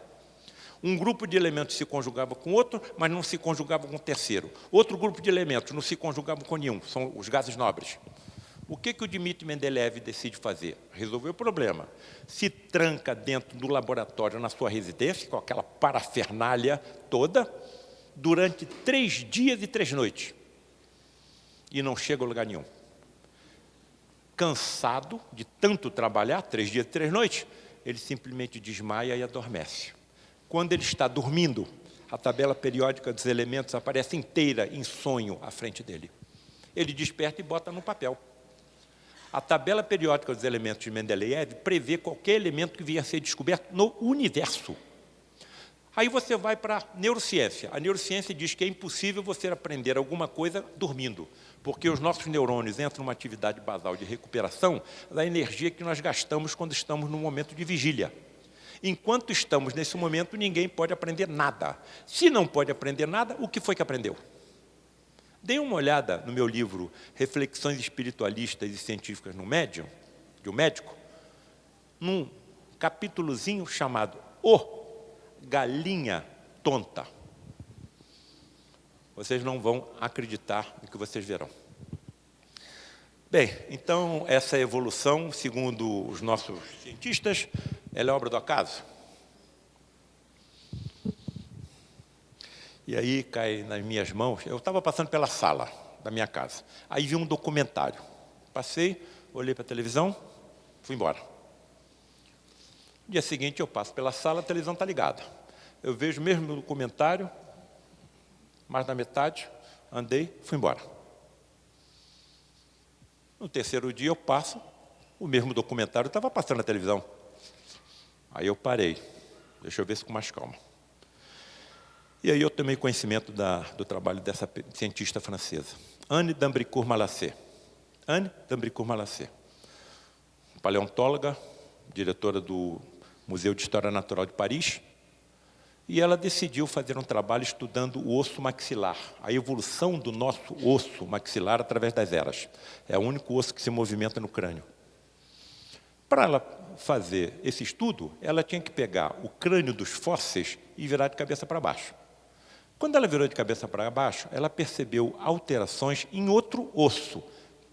Um grupo de elementos se conjugava com outro, mas não se conjugava com o terceiro. Outro grupo de elementos não se conjugava com nenhum, são os gases nobres. O que o Dmitry Mendeleev decide fazer? Resolver o problema. Se tranca dentro do laboratório na sua residência, com aquela parafernália toda, durante 3 dias e 3 noites. E não chega a lugar nenhum. Cansado de tanto trabalhar, 3 dias e 3 noites, ele simplesmente desmaia e adormece. Quando ele está dormindo, a tabela periódica dos elementos aparece inteira em sonho à frente dele. Ele desperta e bota no papel. A tabela periódica dos elementos de Mendeleev prevê qualquer elemento que venha a ser descoberto no universo. Aí você vai para a neurociência. A neurociência diz que é impossível você aprender alguma coisa dormindo, porque os nossos neurônios entram numa atividade basal de recuperação da energia que nós gastamos quando estamos num momento de vigília. Enquanto estamos nesse momento, ninguém pode aprender nada. Se não pode aprender nada, o que foi que aprendeu? Dê uma olhada no meu livro Reflexões Espiritualistas e Científicas no Médium, de um médico, num capítulozinho chamado O Galinha Tonta. Vocês não vão acreditar no que vocês verão. Bem, então, essa evolução, segundo os nossos cientistas, ela é obra do acaso? E aí cai nas minhas mãos, eu estava passando pela sala da minha casa, aí vi um documentário. Passei, olhei para a televisão, fui embora. No dia seguinte eu passo pela sala, a televisão está ligada. Eu vejo o mesmo documentário, mais da metade, andei, fui embora. No terceiro dia eu passo, o mesmo documentário estava passando na televisão. Aí eu parei, deixa eu ver se com mais calma. E aí eu tomei conhecimento do trabalho dessa cientista francesa, Anne d'Ambricourt-Malassé. Anne d'Ambricourt-Malassé, paleontóloga, diretora do Museu de História Natural de Paris, e ela decidiu fazer um trabalho estudando o osso maxilar, a evolução do nosso osso maxilar através das eras. É o único osso que se movimenta no crânio. Para ela fazer esse estudo, ela tinha que pegar o crânio dos fósseis e virar de cabeça para baixo. Quando ela virou de cabeça para baixo, ela percebeu alterações em outro osso,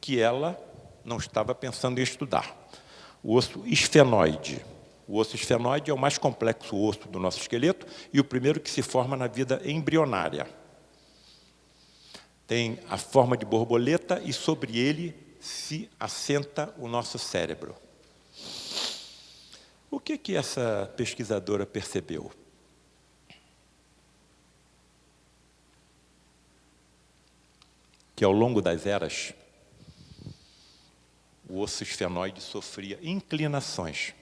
que ela não estava pensando em estudar. O osso esfenoide. O osso esfenoide é o mais complexo osso do nosso esqueleto e o primeiro que se forma na vida embrionária. Tem a forma de borboleta e sobre ele se assenta o nosso cérebro. O que essa pesquisadora percebeu? Que ao longo das eras, o osso esfenoide sofria inclinações.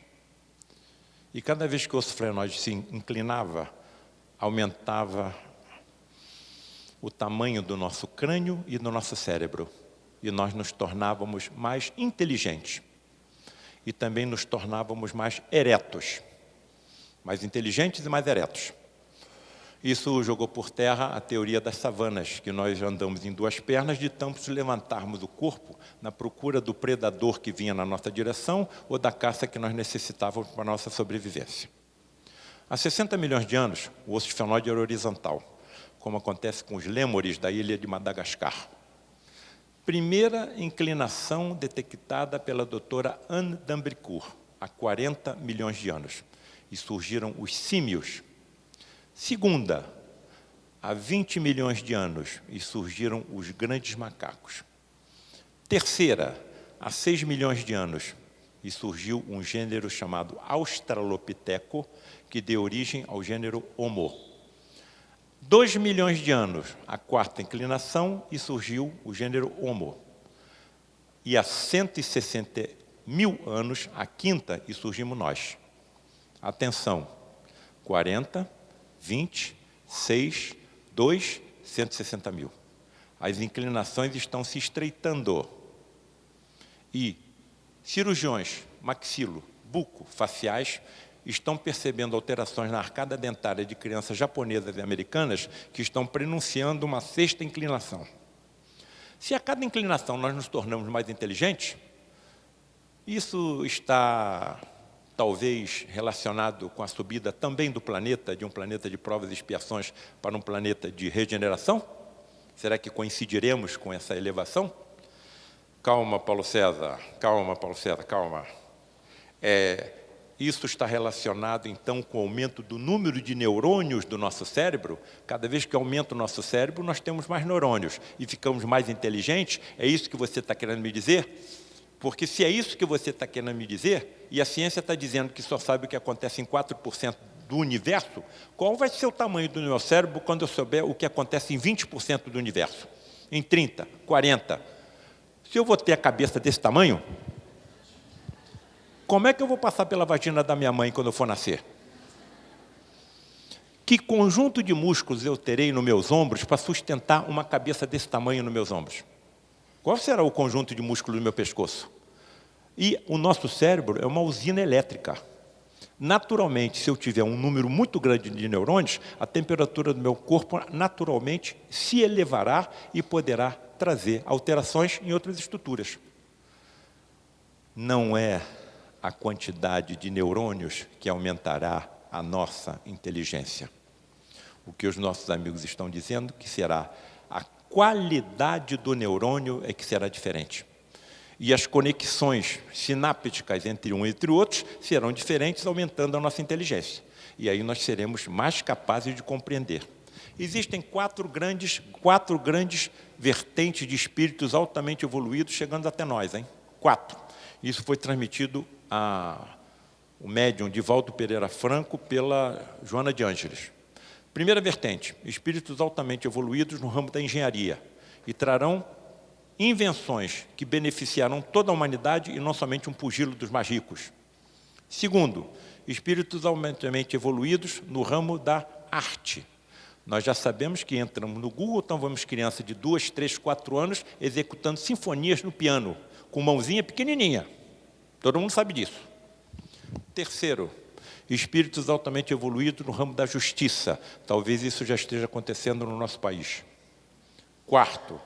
E cada vez que o osso esfenoide se inclinava, aumentava o tamanho do nosso crânio e do nosso cérebro. E nós nos tornávamos mais inteligentes. E também nos tornávamos mais eretos. Mais inteligentes e mais eretos. Isso jogou por terra a teoria das savanas, que nós andamos em duas pernas de tanto levantarmos o corpo na procura do predador que vinha na nossa direção ou da caça que nós necessitávamos para a nossa sobrevivência. Há 60 milhões de anos, o osso esfenoide era horizontal, como acontece com os lêmures da ilha de Madagascar. Primeira inclinação detectada pela doutora Anne d'Ambricourt, há 40 milhões de anos, e surgiram os símios. Segunda, há 20 milhões de anos, e surgiram os grandes macacos. Terceira, há 6 milhões de anos, e surgiu um gênero chamado Australopiteco, que deu origem ao gênero Homo. 2 milhões de anos, a quarta inclinação, e surgiu o gênero Homo. E há 160 mil anos, a quinta, e surgimos nós. Atenção, 40, 20, 6, 2, 160 mil. As inclinações estão se estreitando. E cirurgiões, maxilo, buco, faciais, estão percebendo alterações na arcada dentária de crianças japonesas e americanas que estão prenunciando uma sexta inclinação. Se a cada inclinação nós nos tornamos mais inteligentes, isso está talvez relacionado com a subida também do planeta, de um planeta de provas e expiações para um planeta de regeneração? Será que coincidiremos com essa elevação? Calma, Paulo César, calma, Paulo César, calma. Isso está relacionado, então, com o aumento do número de neurônios do nosso cérebro. Cada vez que aumenta o nosso cérebro, nós temos mais neurônios e ficamos mais inteligentes. É isso que você está querendo me dizer? Porque se é isso que você está querendo me dizer, e a ciência está dizendo que só sabe o que acontece em 4% do universo, qual vai ser o tamanho do meu cérebro quando eu souber o que acontece em 20% do universo? Em 30, 40. Se eu vou ter a cabeça desse tamanho, como é que eu vou passar pela vagina da minha mãe quando eu for nascer? Que conjunto de músculos eu terei nos meus ombros para sustentar uma cabeça desse tamanho nos meus ombros? Qual será o conjunto de músculos do meu pescoço? E o nosso cérebro é uma usina elétrica. Naturalmente, se eu tiver um número muito grande de neurônios, a temperatura do meu corpo naturalmente se elevará e poderá trazer alterações em outras estruturas. Não é a quantidade de neurônios que aumentará a nossa inteligência. O que os nossos amigos estão dizendo que será a qualidade do neurônio é que será diferente. E as conexões sinápticas entre um e entre outros serão diferentes, aumentando a nossa inteligência. E aí nós seremos mais capazes de compreender. Existem quatro grandes vertentes de espíritos altamente evoluídos chegando até nós, hein? 4. Isso foi transmitido o médium Divaldo Pereira Franco pela Joana de Ângeles. Primeira vertente, espíritos altamente evoluídos no ramo da engenharia e trarão invenções que beneficiarão toda a humanidade e não somente um pugilo dos mais ricos. Segundo, espíritos altamente evoluídos no ramo da arte. Nós já sabemos que entramos no Google, então vamos crianças de 2, 3, 4 anos executando sinfonias no piano, com mãozinha pequenininha. Todo mundo sabe disso. Terceiro, espíritos altamente evoluídos no ramo da justiça. Talvez isso já esteja acontecendo no nosso país. Quarto,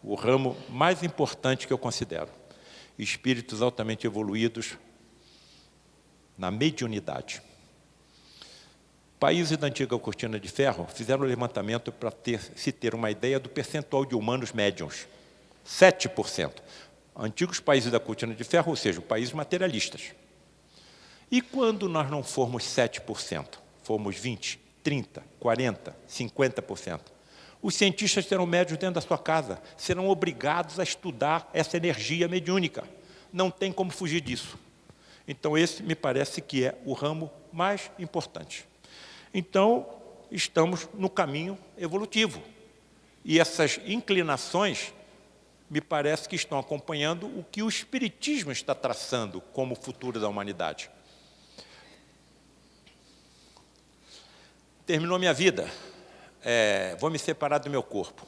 o ramo mais importante que eu considero, espíritos altamente evoluídos na mediunidade. Países da antiga cortina de ferro fizeram um levantamento para se ter uma ideia do percentual de humanos médiuns. 7%. Antigos países da cortina de ferro, ou seja, países materialistas. E quando nós não formos 7%, formos 20%, 30%, 40%, 50%, os cientistas terão médios dentro da sua casa, serão obrigados a estudar essa energia mediúnica. Não tem como fugir disso. Então, esse me parece que é o ramo mais importante. Então, estamos no caminho evolutivo. E essas inclinações, me parece que estão acompanhando o que o Espiritismo está traçando como futuro da humanidade. Terminou minha vida, vou me separar do meu corpo.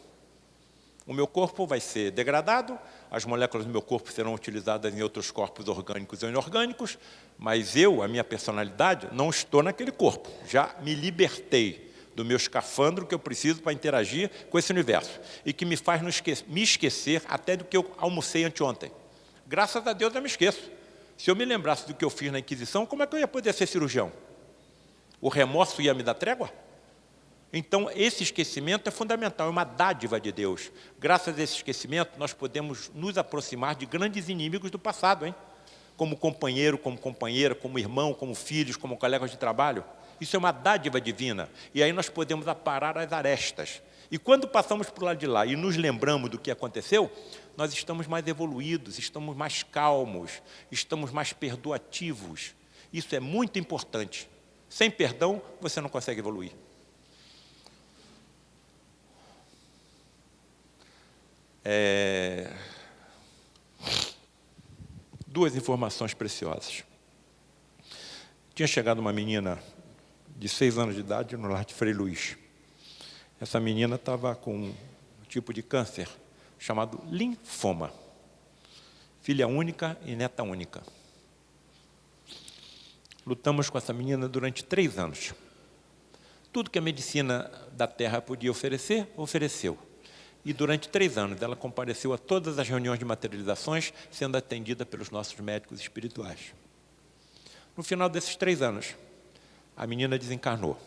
O meu corpo vai ser degradado, as moléculas do meu corpo serão utilizadas em outros corpos orgânicos e inorgânicos, mas eu, a minha personalidade, não estou naquele corpo. Já me libertei do meu escafandro que eu preciso para interagir com esse universo e que me faz me esquecer até do que eu almocei anteontem. Graças a Deus eu me esqueço. Se eu me lembrasse do que eu fiz na Inquisição, como é que eu ia poder ser cirurgião? O remorso ia me dar trégua? Então, esse esquecimento é fundamental, é uma dádiva de Deus. Graças a esse esquecimento, nós podemos nos aproximar de grandes inimigos do passado, hein? Como companheiro, como companheira, como irmão, como filhos, como colegas de trabalho. Isso é uma dádiva divina. E aí nós podemos aparar as arestas. E quando passamos para o lado de lá e nos lembramos do que aconteceu, nós estamos mais evoluídos, estamos mais calmos, estamos mais perdoativos. Isso é muito importante. Sem perdão, você não consegue evoluir. Duas informações preciosas. Tinha chegado uma menina de 6 anos de idade no lar de Frei Luís. Essa menina estava com um tipo de câncer chamado linfoma. Filha única e neta única. Lutamos com essa menina durante 3 anos. Tudo que a medicina da Terra podia oferecer, ofereceu. E durante 3 anos ela compareceu a todas as reuniões de materializações, sendo atendida pelos nossos médicos espirituais. No final desses 3 anos, a menina desencarnou.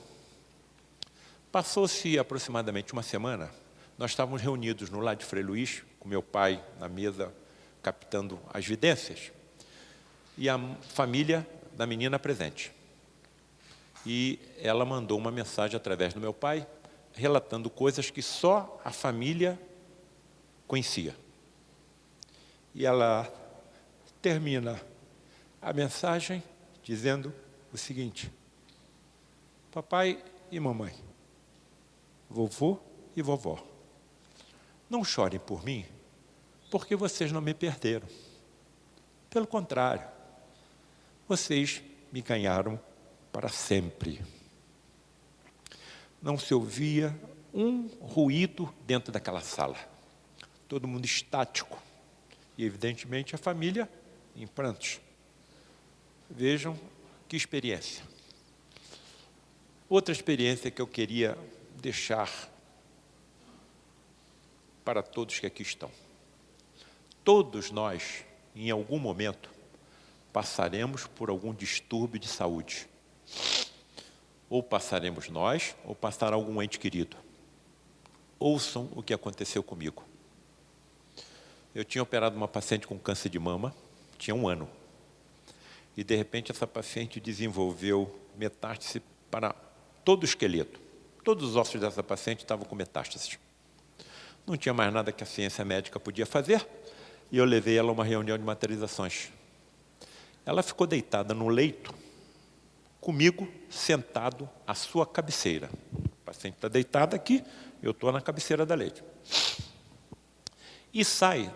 Passou-se aproximadamente uma semana, nós estávamos reunidos no lar de Frei Luís, com meu pai na mesa, captando as vidências, e a família da menina presente. E ela mandou uma mensagem através do meu pai, relatando coisas que só a família conhecia. E ela termina a mensagem dizendo o seguinte: papai e mamãe, vovô e vovó, não chorem por mim, porque vocês não me perderam. Pelo contrário, vocês me ganharam para sempre. Não se ouvia um ruído dentro daquela sala. Todo mundo estático. E, evidentemente, a família em prantos. Vejam que experiência. Outra experiência que eu queria deixar para todos que aqui estão. Todos nós, em algum momento, passaremos por algum distúrbio de saúde. Ou passaremos nós, ou passará algum ente querido. Ouçam o que aconteceu comigo. Eu tinha operado uma paciente com câncer de mama, tinha 1 ano. E, de repente, essa paciente desenvolveu metástase para todo o esqueleto. Todos os ossos dessa paciente estavam com metástase. Não tinha mais nada que a ciência médica podia fazer, e eu levei ela a uma reunião de materializações. Ela ficou deitada no leito, comigo, sentado à sua cabeceira. O paciente está deitado aqui, eu estou na cabeceira da leite. E sai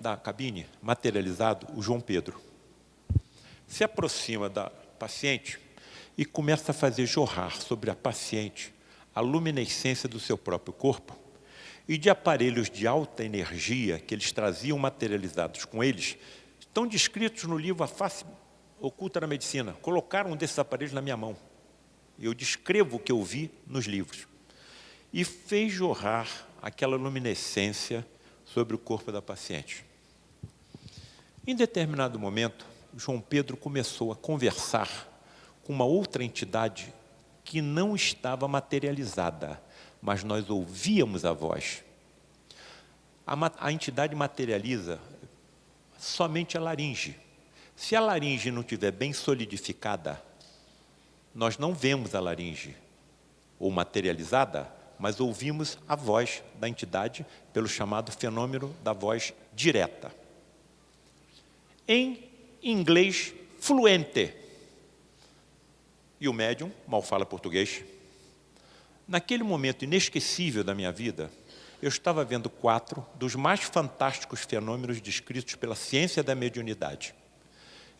da cabine, materializado, o João Pedro. Se aproxima da paciente e começa a fazer jorrar sobre a paciente a luminescência do seu próprio corpo e de aparelhos de alta energia que eles traziam materializados com eles, estão descritos no livro A Face Oculta da Medicina. Colocaram um desses aparelhos na minha mão. Eu descrevo o que eu vi nos livros. E fez jorrar aquela luminescência sobre o corpo da paciente. Em determinado momento, João Pedro começou a conversar com uma outra entidade que não estava materializada, mas nós ouvíamos a voz. A entidade materializa somente a laringe. Se a laringe não estiver bem solidificada, nós não vemos a laringe ou materializada, mas ouvimos a voz da entidade pelo chamado fenômeno da voz direta. Em inglês fluente, e o médium mal fala português. Naquele momento inesquecível da minha vida, eu estava vendo 4 dos mais fantásticos fenômenos descritos pela ciência da mediunidade.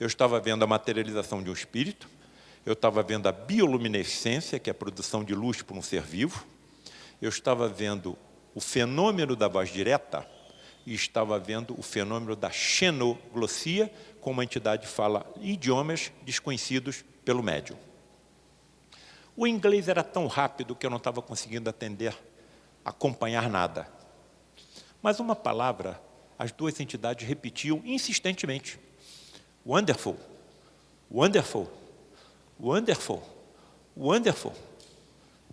Eu estava vendo a materialização de um espírito, eu estava vendo a bioluminescência, que é a produção de luz por um ser vivo, eu estava vendo o fenômeno da voz direta e estava vendo o fenômeno da xenoglossia, como a entidade fala idiomas desconhecidos pelo médium. O inglês era tão rápido que eu não estava conseguindo acompanhar nada. Mas uma palavra, as 2 entidades repetiam insistentemente. Wonderful, wonderful, wonderful, wonderful.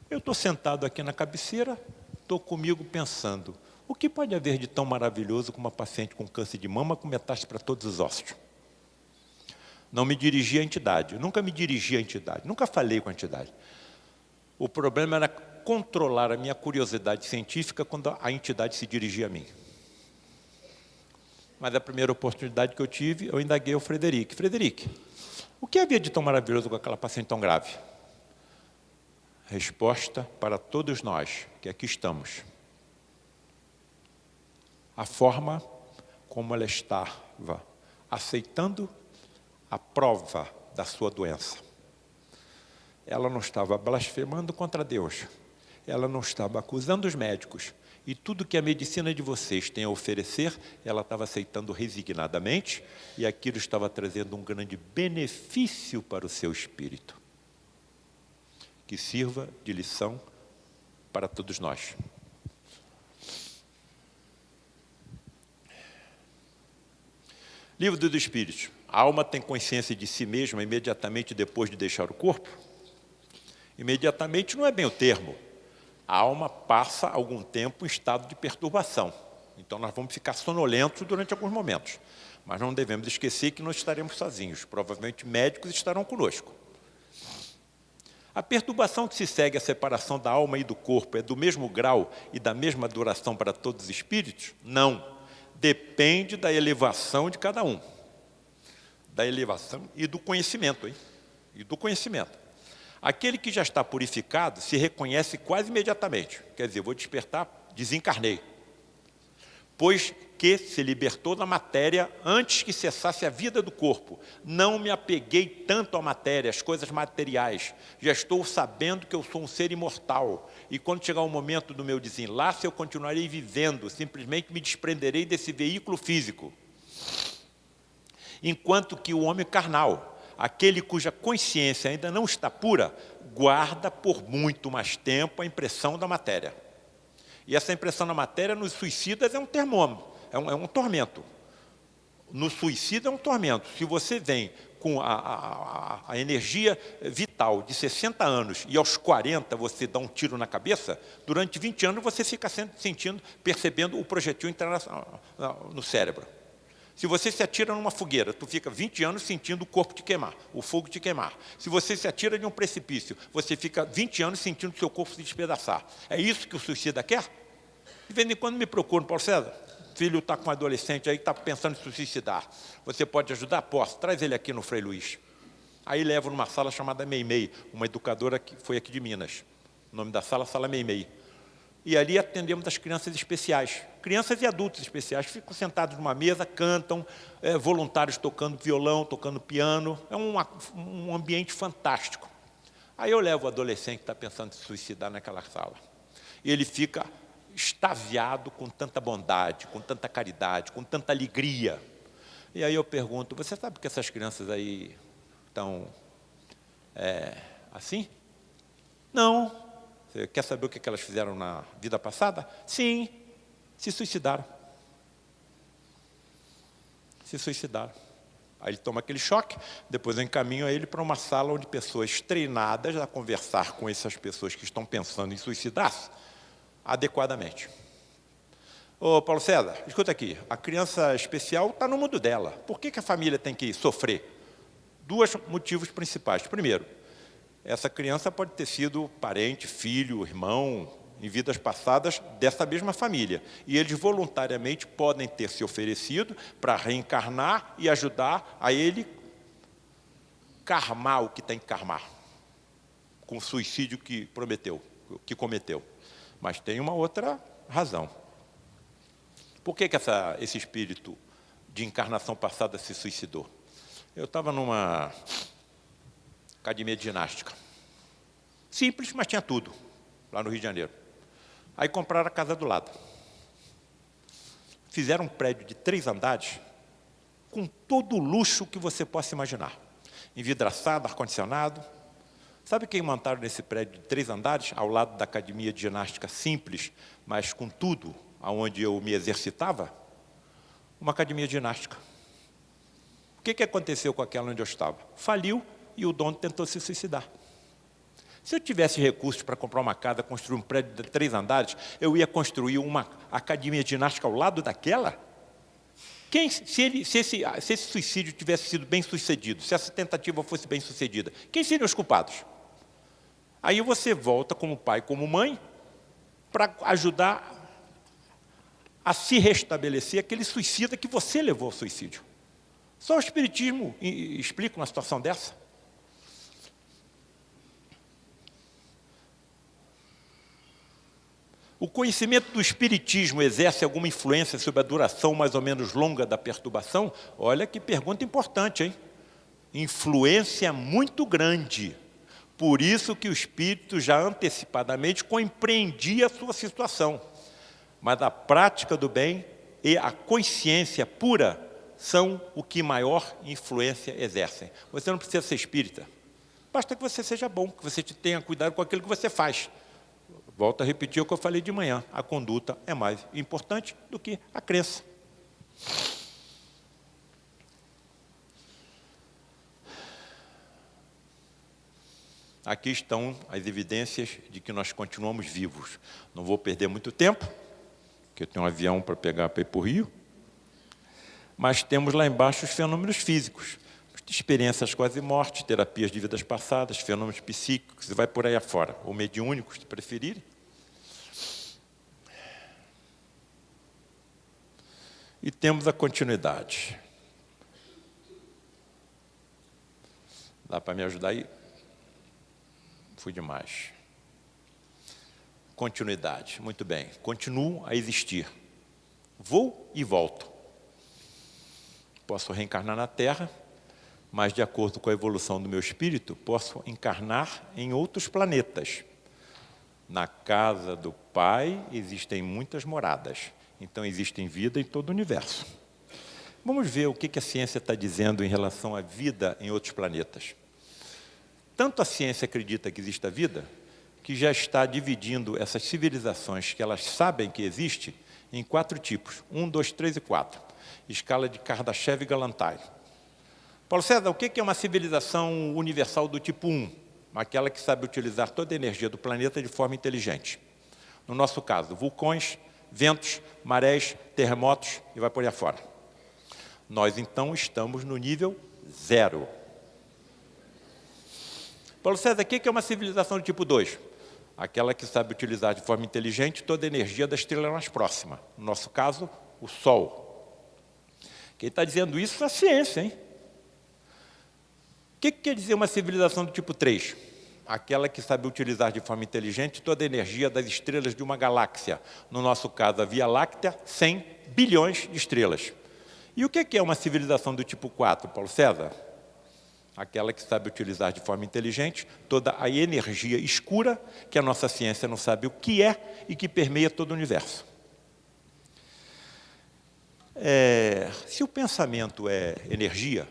Eu estou sentado aqui na cabeceira, estou comigo pensando, o que pode haver de tão maravilhoso com uma paciente com câncer de mama com metástase para todos os ossos? Não me dirigi à entidade, nunca me dirigi à entidade, nunca falei com a entidade. O problema era controlar a minha curiosidade científica quando a entidade se dirigia a mim. Mas a primeira oportunidade que eu tive, eu indaguei ao Frederic. Frederic, o que havia de tão maravilhoso com aquela paciente tão grave? Resposta para todos nós que aqui estamos. A forma como ela estava aceitando a prova da sua doença. Ela não estava blasfemando contra Deus. Ela não estava acusando os médicos. E tudo que a medicina de vocês tem a oferecer, ela estava aceitando resignadamente, e aquilo estava trazendo um grande benefício para o seu espírito. Que sirva de lição para todos nós. Livro dos Espíritos. A alma tem consciência de si mesma imediatamente depois de deixar o corpo? Imediatamente não é bem o termo. A alma passa algum tempo em estado de perturbação. Então nós vamos ficar sonolentos durante alguns momentos. Mas não devemos esquecer que nós estaremos sozinhos. Provavelmente médicos estarão conosco. A perturbação que se segue à separação da alma e do corpo é do mesmo grau e da mesma duração para todos os espíritos? Não. Depende da elevação de cada um. Da elevação e do conhecimento. E do conhecimento. Aquele que já está purificado se reconhece quase imediatamente. Quer dizer, vou despertar, desencarnei. Pois que se libertou da matéria antes que cessasse a vida do corpo. Não me apeguei tanto à matéria, às coisas materiais. Já estou sabendo que eu sou um ser imortal. E quando chegar o momento do meu desenlace, eu continuarei vivendo. Simplesmente me desprenderei desse veículo físico. Enquanto que o homem carnal, aquele cuja consciência ainda não está pura, guarda por muito mais tempo a impressão da matéria. E essa impressão da matéria nos suicidas é um termômetro, é um tormento. No suicida é um tormento. Se você vem com a energia vital de 60 anos e aos 40 você dá um tiro na cabeça, durante 20 anos você fica sentindo, percebendo o projetil entrar no cérebro. Se você se atira numa fogueira, tu fica 20 anos sentindo o corpo te queimar, o fogo te queimar. Se você se atira de um precipício, você fica 20 anos sentindo o seu corpo se despedaçar. É isso que o suicida quer? De vez em quando me procuram, Paulo César, filho está com um adolescente aí que está pensando em se suicidar. Você pode ajudar? Posso. Traz ele aqui no Frei Luiz. Aí levo numa sala chamada Meimei, uma educadora que foi aqui de Minas. O nome da sala, Sala Meimei. E ali atendemos as crianças especiais. Crianças e adultos especiais ficam sentados numa mesa, cantam, voluntários tocando violão, tocando piano. É um ambiente fantástico. Aí eu levo o adolescente que está pensando em se suicidar naquela sala. E ele fica extasiado com tanta bondade, com tanta caridade, com tanta alegria. E aí eu pergunto, você sabe que essas crianças aí estão assim? Não. Você quer saber o que elas fizeram na vida passada? Sim, se suicidaram. Se suicidaram. Aí ele toma aquele choque, depois eu encaminho ele para uma sala onde pessoas treinadas a conversar com essas pessoas que estão pensando em suicidar-se adequadamente. Ô, Paulo César, escuta aqui, a criança especial está no mundo dela. Por que a família tem que sofrer? Dois motivos principais. Primeiro, essa criança pode ter sido parente, filho, irmão, em vidas passadas dessa mesma família. E eles voluntariamente podem ter se oferecido para reencarnar e ajudar a ele karmar o que tem que karmar, com o suicídio que cometeu. Mas tem uma outra razão. Por que esse espírito de encarnação passada se suicidou? Eu estava numa academia de ginástica. Simples, mas tinha tudo, lá no Rio de Janeiro. Aí compraram a casa do lado. Fizeram um prédio de 3 andares, com todo o luxo que você possa imaginar. Envidraçado, ar-condicionado. Sabe quem montaram nesse prédio de 3 andares, ao lado da academia de ginástica simples, mas com tudo, onde eu me exercitava? Uma academia de ginástica. O que aconteceu com aquela onde eu estava? Faliu e o dono tentou se suicidar. Se eu tivesse recursos para comprar uma casa, construir um prédio de 3 andares, eu ia construir uma academia de ginástica ao lado daquela? Se esse suicídio tivesse sido bem sucedido, se essa tentativa fosse bem sucedida, quem seriam os culpados? Aí você volta como pai, como mãe, para ajudar a se restabelecer aquele suicida que você levou ao suicídio. Só o Espiritismo explica uma situação dessa. O conhecimento do Espiritismo exerce alguma influência sobre a duração mais ou menos longa da perturbação? Olha que pergunta importante, hein? Influência muito grande. Por isso que o Espírito já antecipadamente compreendia a sua situação. Mas a prática do bem e a consciência pura são o que maior influência exercem. Você não precisa ser espírita. Basta que você seja bom, que você tenha cuidado com aquilo que você faz. Volto a repetir o que eu falei de manhã. A conduta é mais importante do que a crença. Aqui estão as evidências de que nós continuamos vivos. Não vou perder muito tempo, porque eu tenho um avião para pegar para ir para o Rio. Mas temos lá embaixo os fenômenos físicos. Experiências quase morte, terapias de vidas passadas, fenômenos psíquicos, e vai por aí afora, ou mediúnicos, se preferirem. E temos a continuidade. Dá para me ajudar aí? Fui demais. Continuidade, muito bem. Continuo a existir. Vou e volto. Posso reencarnar na Terra, mas, de acordo com a evolução do meu espírito, posso encarnar em outros planetas. Na casa do Pai existem muitas moradas, então existem vida em todo o universo. Vamos ver o que a ciência está dizendo em relação à vida em outros planetas. Tanto a ciência acredita que existe a vida, que já está dividindo essas civilizações que elas sabem que existe em 4 tipos, 1, 2, 3 e 4, escala de Kardashev e Galantai. Paulo César, o que é uma civilização universal do tipo 1? Aquela que sabe utilizar toda a energia do planeta de forma inteligente. No nosso caso, vulcões, ventos, marés, terremotos e vai por aí afora. Nós, então, estamos no nível 0. Paulo César, o que é uma civilização do tipo 2? Aquela que sabe utilizar de forma inteligente toda a energia da estrela mais próxima. No nosso caso, o Sol. Quem está dizendo isso é a ciência, hein? O que quer dizer uma civilização do tipo 3? Aquela que sabe utilizar de forma inteligente toda a energia das estrelas de uma galáxia. No nosso caso, a Via Láctea, 100 bilhões de estrelas. E o que é uma civilização do tipo 4, Paulo César? Aquela que sabe utilizar de forma inteligente toda a energia escura que a nossa ciência não sabe o que é e que permeia todo o universo. Se o pensamento é energia,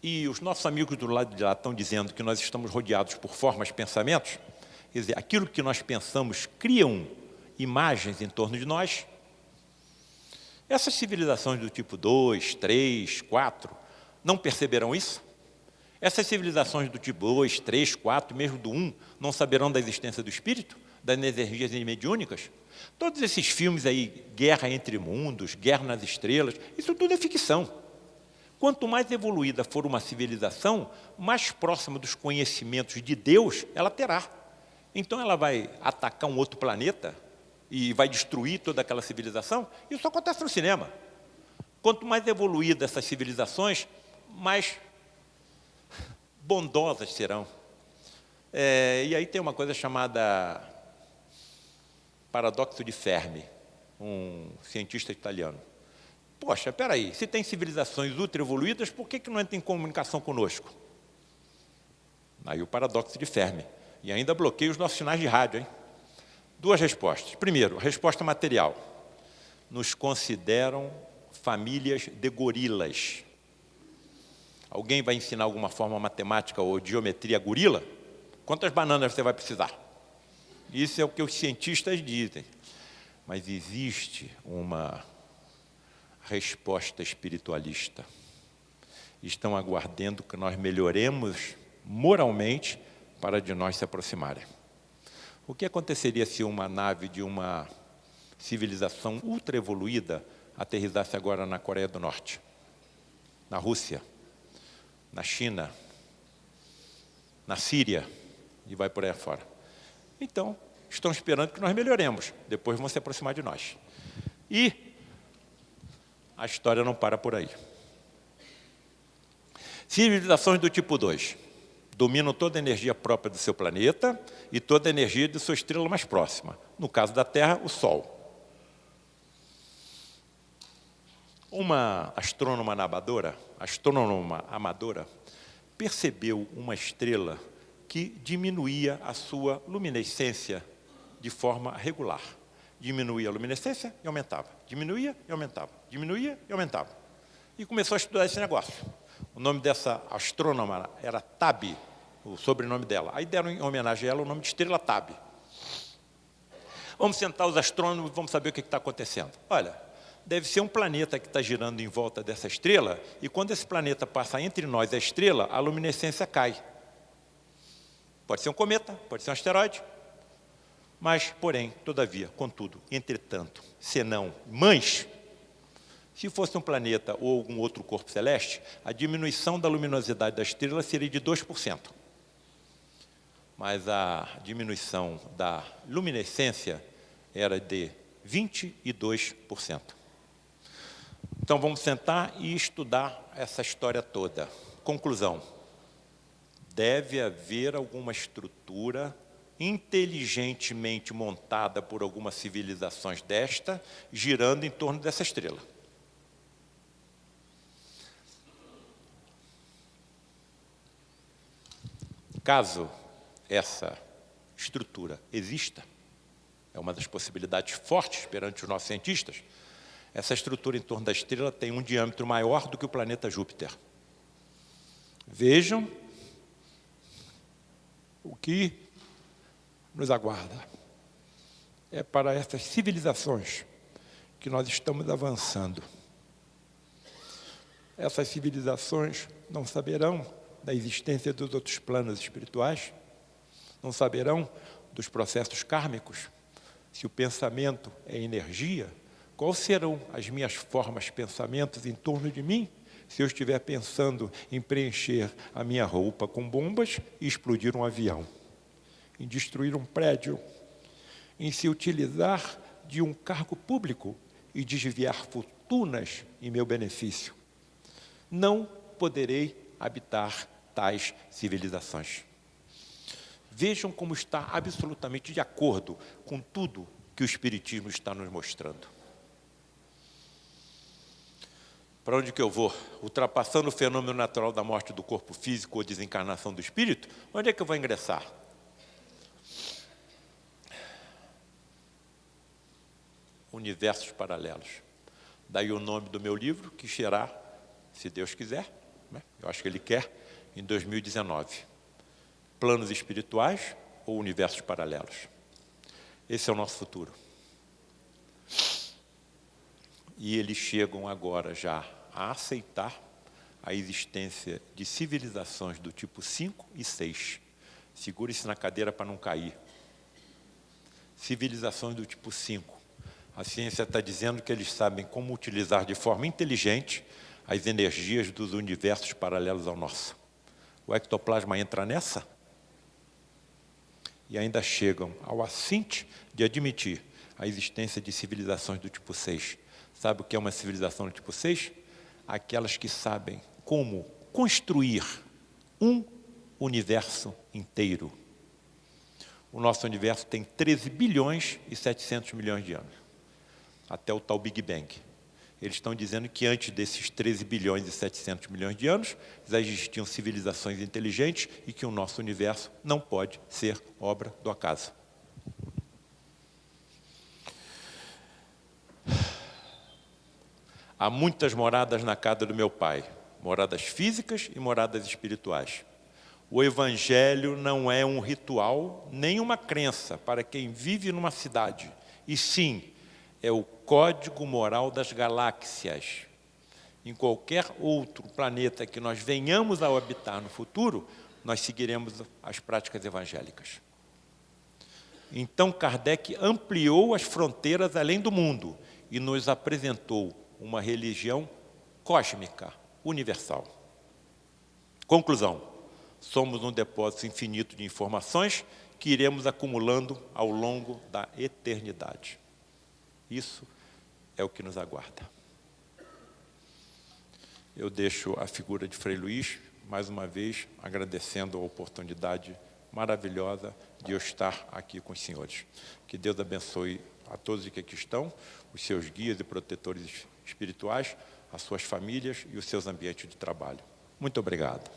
e os nossos amigos do lado de lá estão dizendo que nós estamos rodeados por formas de pensamentos, quer dizer, aquilo que nós pensamos criam imagens em torno de nós. Essas civilizações do tipo 2, 3, 4, não perceberão isso? Essas civilizações do tipo 2, 3, 4, mesmo do 1, não saberão da existência do Espírito? das energias mediúnicas. Todos esses filmes aí, Guerra entre Mundos, Guerra nas Estrelas, isso tudo é ficção. Quanto mais evoluída for uma civilização, mais próxima dos conhecimentos de Deus ela terá. Então ela vai atacar um outro planeta e vai destruir toda aquela civilização? Isso acontece no cinema. Quanto mais evoluídas essas civilizações, mais bondosas serão. E aí tem uma coisa chamada paradoxo de Fermi, um cientista italiano. Poxa, espera aí, se tem civilizações ultra evoluídas, por que não entra em comunicação conosco? Aí o paradoxo de Fermi. E ainda bloqueia os nossos sinais de rádio, hein? Duas respostas. Primeiro, resposta material. Nos consideram famílias de gorilas. Alguém vai ensinar alguma forma matemática ou de geometria a gorila? Quantas bananas você vai precisar? Isso é o que os cientistas dizem. Mas existe uma resposta espiritualista. Estão aguardando que nós melhoremos moralmente para de nós se aproximarem. O que aconteceria se uma nave de uma civilização ultra evoluída aterrissasse agora na Coreia do Norte, na Rússia, na China, na Síria e vai por aí afora? Então, estão esperando que nós melhoremos, depois vão se aproximar de nós. E a história não para por aí. Civilizações do tipo 2 dominam toda a energia própria do seu planeta e toda a energia de sua estrela mais próxima. No caso da Terra, o Sol. Uma astrônoma amadora, percebeu uma estrela que diminuía a sua luminescência de forma regular. Diminuía a luminescência e aumentava. Diminuía e aumentava. Diminuía e aumentava. E começou a estudar esse negócio. O nome dessa astrônoma era Tabi, o sobrenome dela. Aí deram em homenagem a ela o nome de estrela Tabi. Vamos sentar os astrônomos e vamos saber o que está acontecendo. Olha, deve ser um planeta que está girando em volta dessa estrela, e quando esse planeta passa entre nós e a estrela, a luminescência cai. Pode ser um cometa, pode ser um asteroide, mas, porém, todavia, contudo, entretanto, senão, se fosse um planeta ou algum outro corpo celeste, a diminuição da luminosidade da estrela seria de 2%. Mas a diminuição da luminescência era de 22%. Então, vamos sentar e estudar essa história toda. Conclusão. Deve haver alguma estrutura inteligentemente montada por algumas civilizações desta, girando em torno dessa estrela. Caso essa estrutura exista, é uma das possibilidades fortes perante os nossos cientistas, essa estrutura em torno da estrela tem um diâmetro maior do que o planeta Júpiter. Vejam o que nos aguarda. É para essas civilizações que nós estamos avançando. Essas civilizações não saberão da existência dos outros planos espirituais, não saberão dos processos kármicos. Se o pensamento é energia, quais serão as minhas formas, pensamentos em torno de mim, se eu estiver pensando em preencher a minha roupa com bombas e explodir um avião, em destruir um prédio, em se utilizar de um cargo público e desviar fortunas em meu benefício? Não poderei habitar tais civilizações. Vejam como está absolutamente de acordo com tudo que o Espiritismo está nos mostrando. Para onde que eu vou? Ultrapassando o fenômeno natural da morte do corpo físico ou desencarnação do espírito, onde é que eu vou ingressar? Universos paralelos. Daí o nome do meu livro, que será, se Deus quiser, né? Eu acho que Ele quer, em 2019. Planos espirituais ou universos paralelos. Esse é o nosso futuro. E eles chegam agora já a aceitar a existência de civilizações do tipo 5 e 6. Segure-se na cadeira para não cair. civilizações do tipo 5. A ciência está dizendo que eles sabem como utilizar de forma inteligente as energias dos universos paralelos ao nosso. O ectoplasma entra nessa? E ainda chegam ao assinte de admitir a existência de civilizações do tipo 6. Sabe o que é uma civilização do tipo 6? Aquelas que sabem como construir um universo inteiro. O nosso universo tem 13 bilhões e 700 milhões de anos, até o tal Big Bang. Eles estão dizendo que antes desses 13 bilhões e 700 milhões de anos, já existiam civilizações inteligentes e que o nosso universo não pode ser obra do acaso. Há muitas moradas na casa do meu pai, moradas físicas e moradas espirituais. O Evangelho não é um ritual, nem uma crença para quem vive numa cidade, e sim, é o código moral das galáxias. Em qualquer outro planeta que nós venhamos a habitar no futuro, nós seguiremos as práticas evangélicas. Então, Kardec ampliou as fronteiras além do mundo e nos apresentou uma religião cósmica, universal. Conclusão: somos um depósito infinito de informações que iremos acumulando ao longo da eternidade. Isso é o que nos aguarda. Eu deixo a figura de Frei Luís, mais uma vez, agradecendo a oportunidade maravilhosa de eu estar aqui com os senhores. Que Deus abençoe a todos que aqui estão, os seus guias e protetores espirituais, as suas famílias e os seus ambientes de trabalho. Muito obrigado.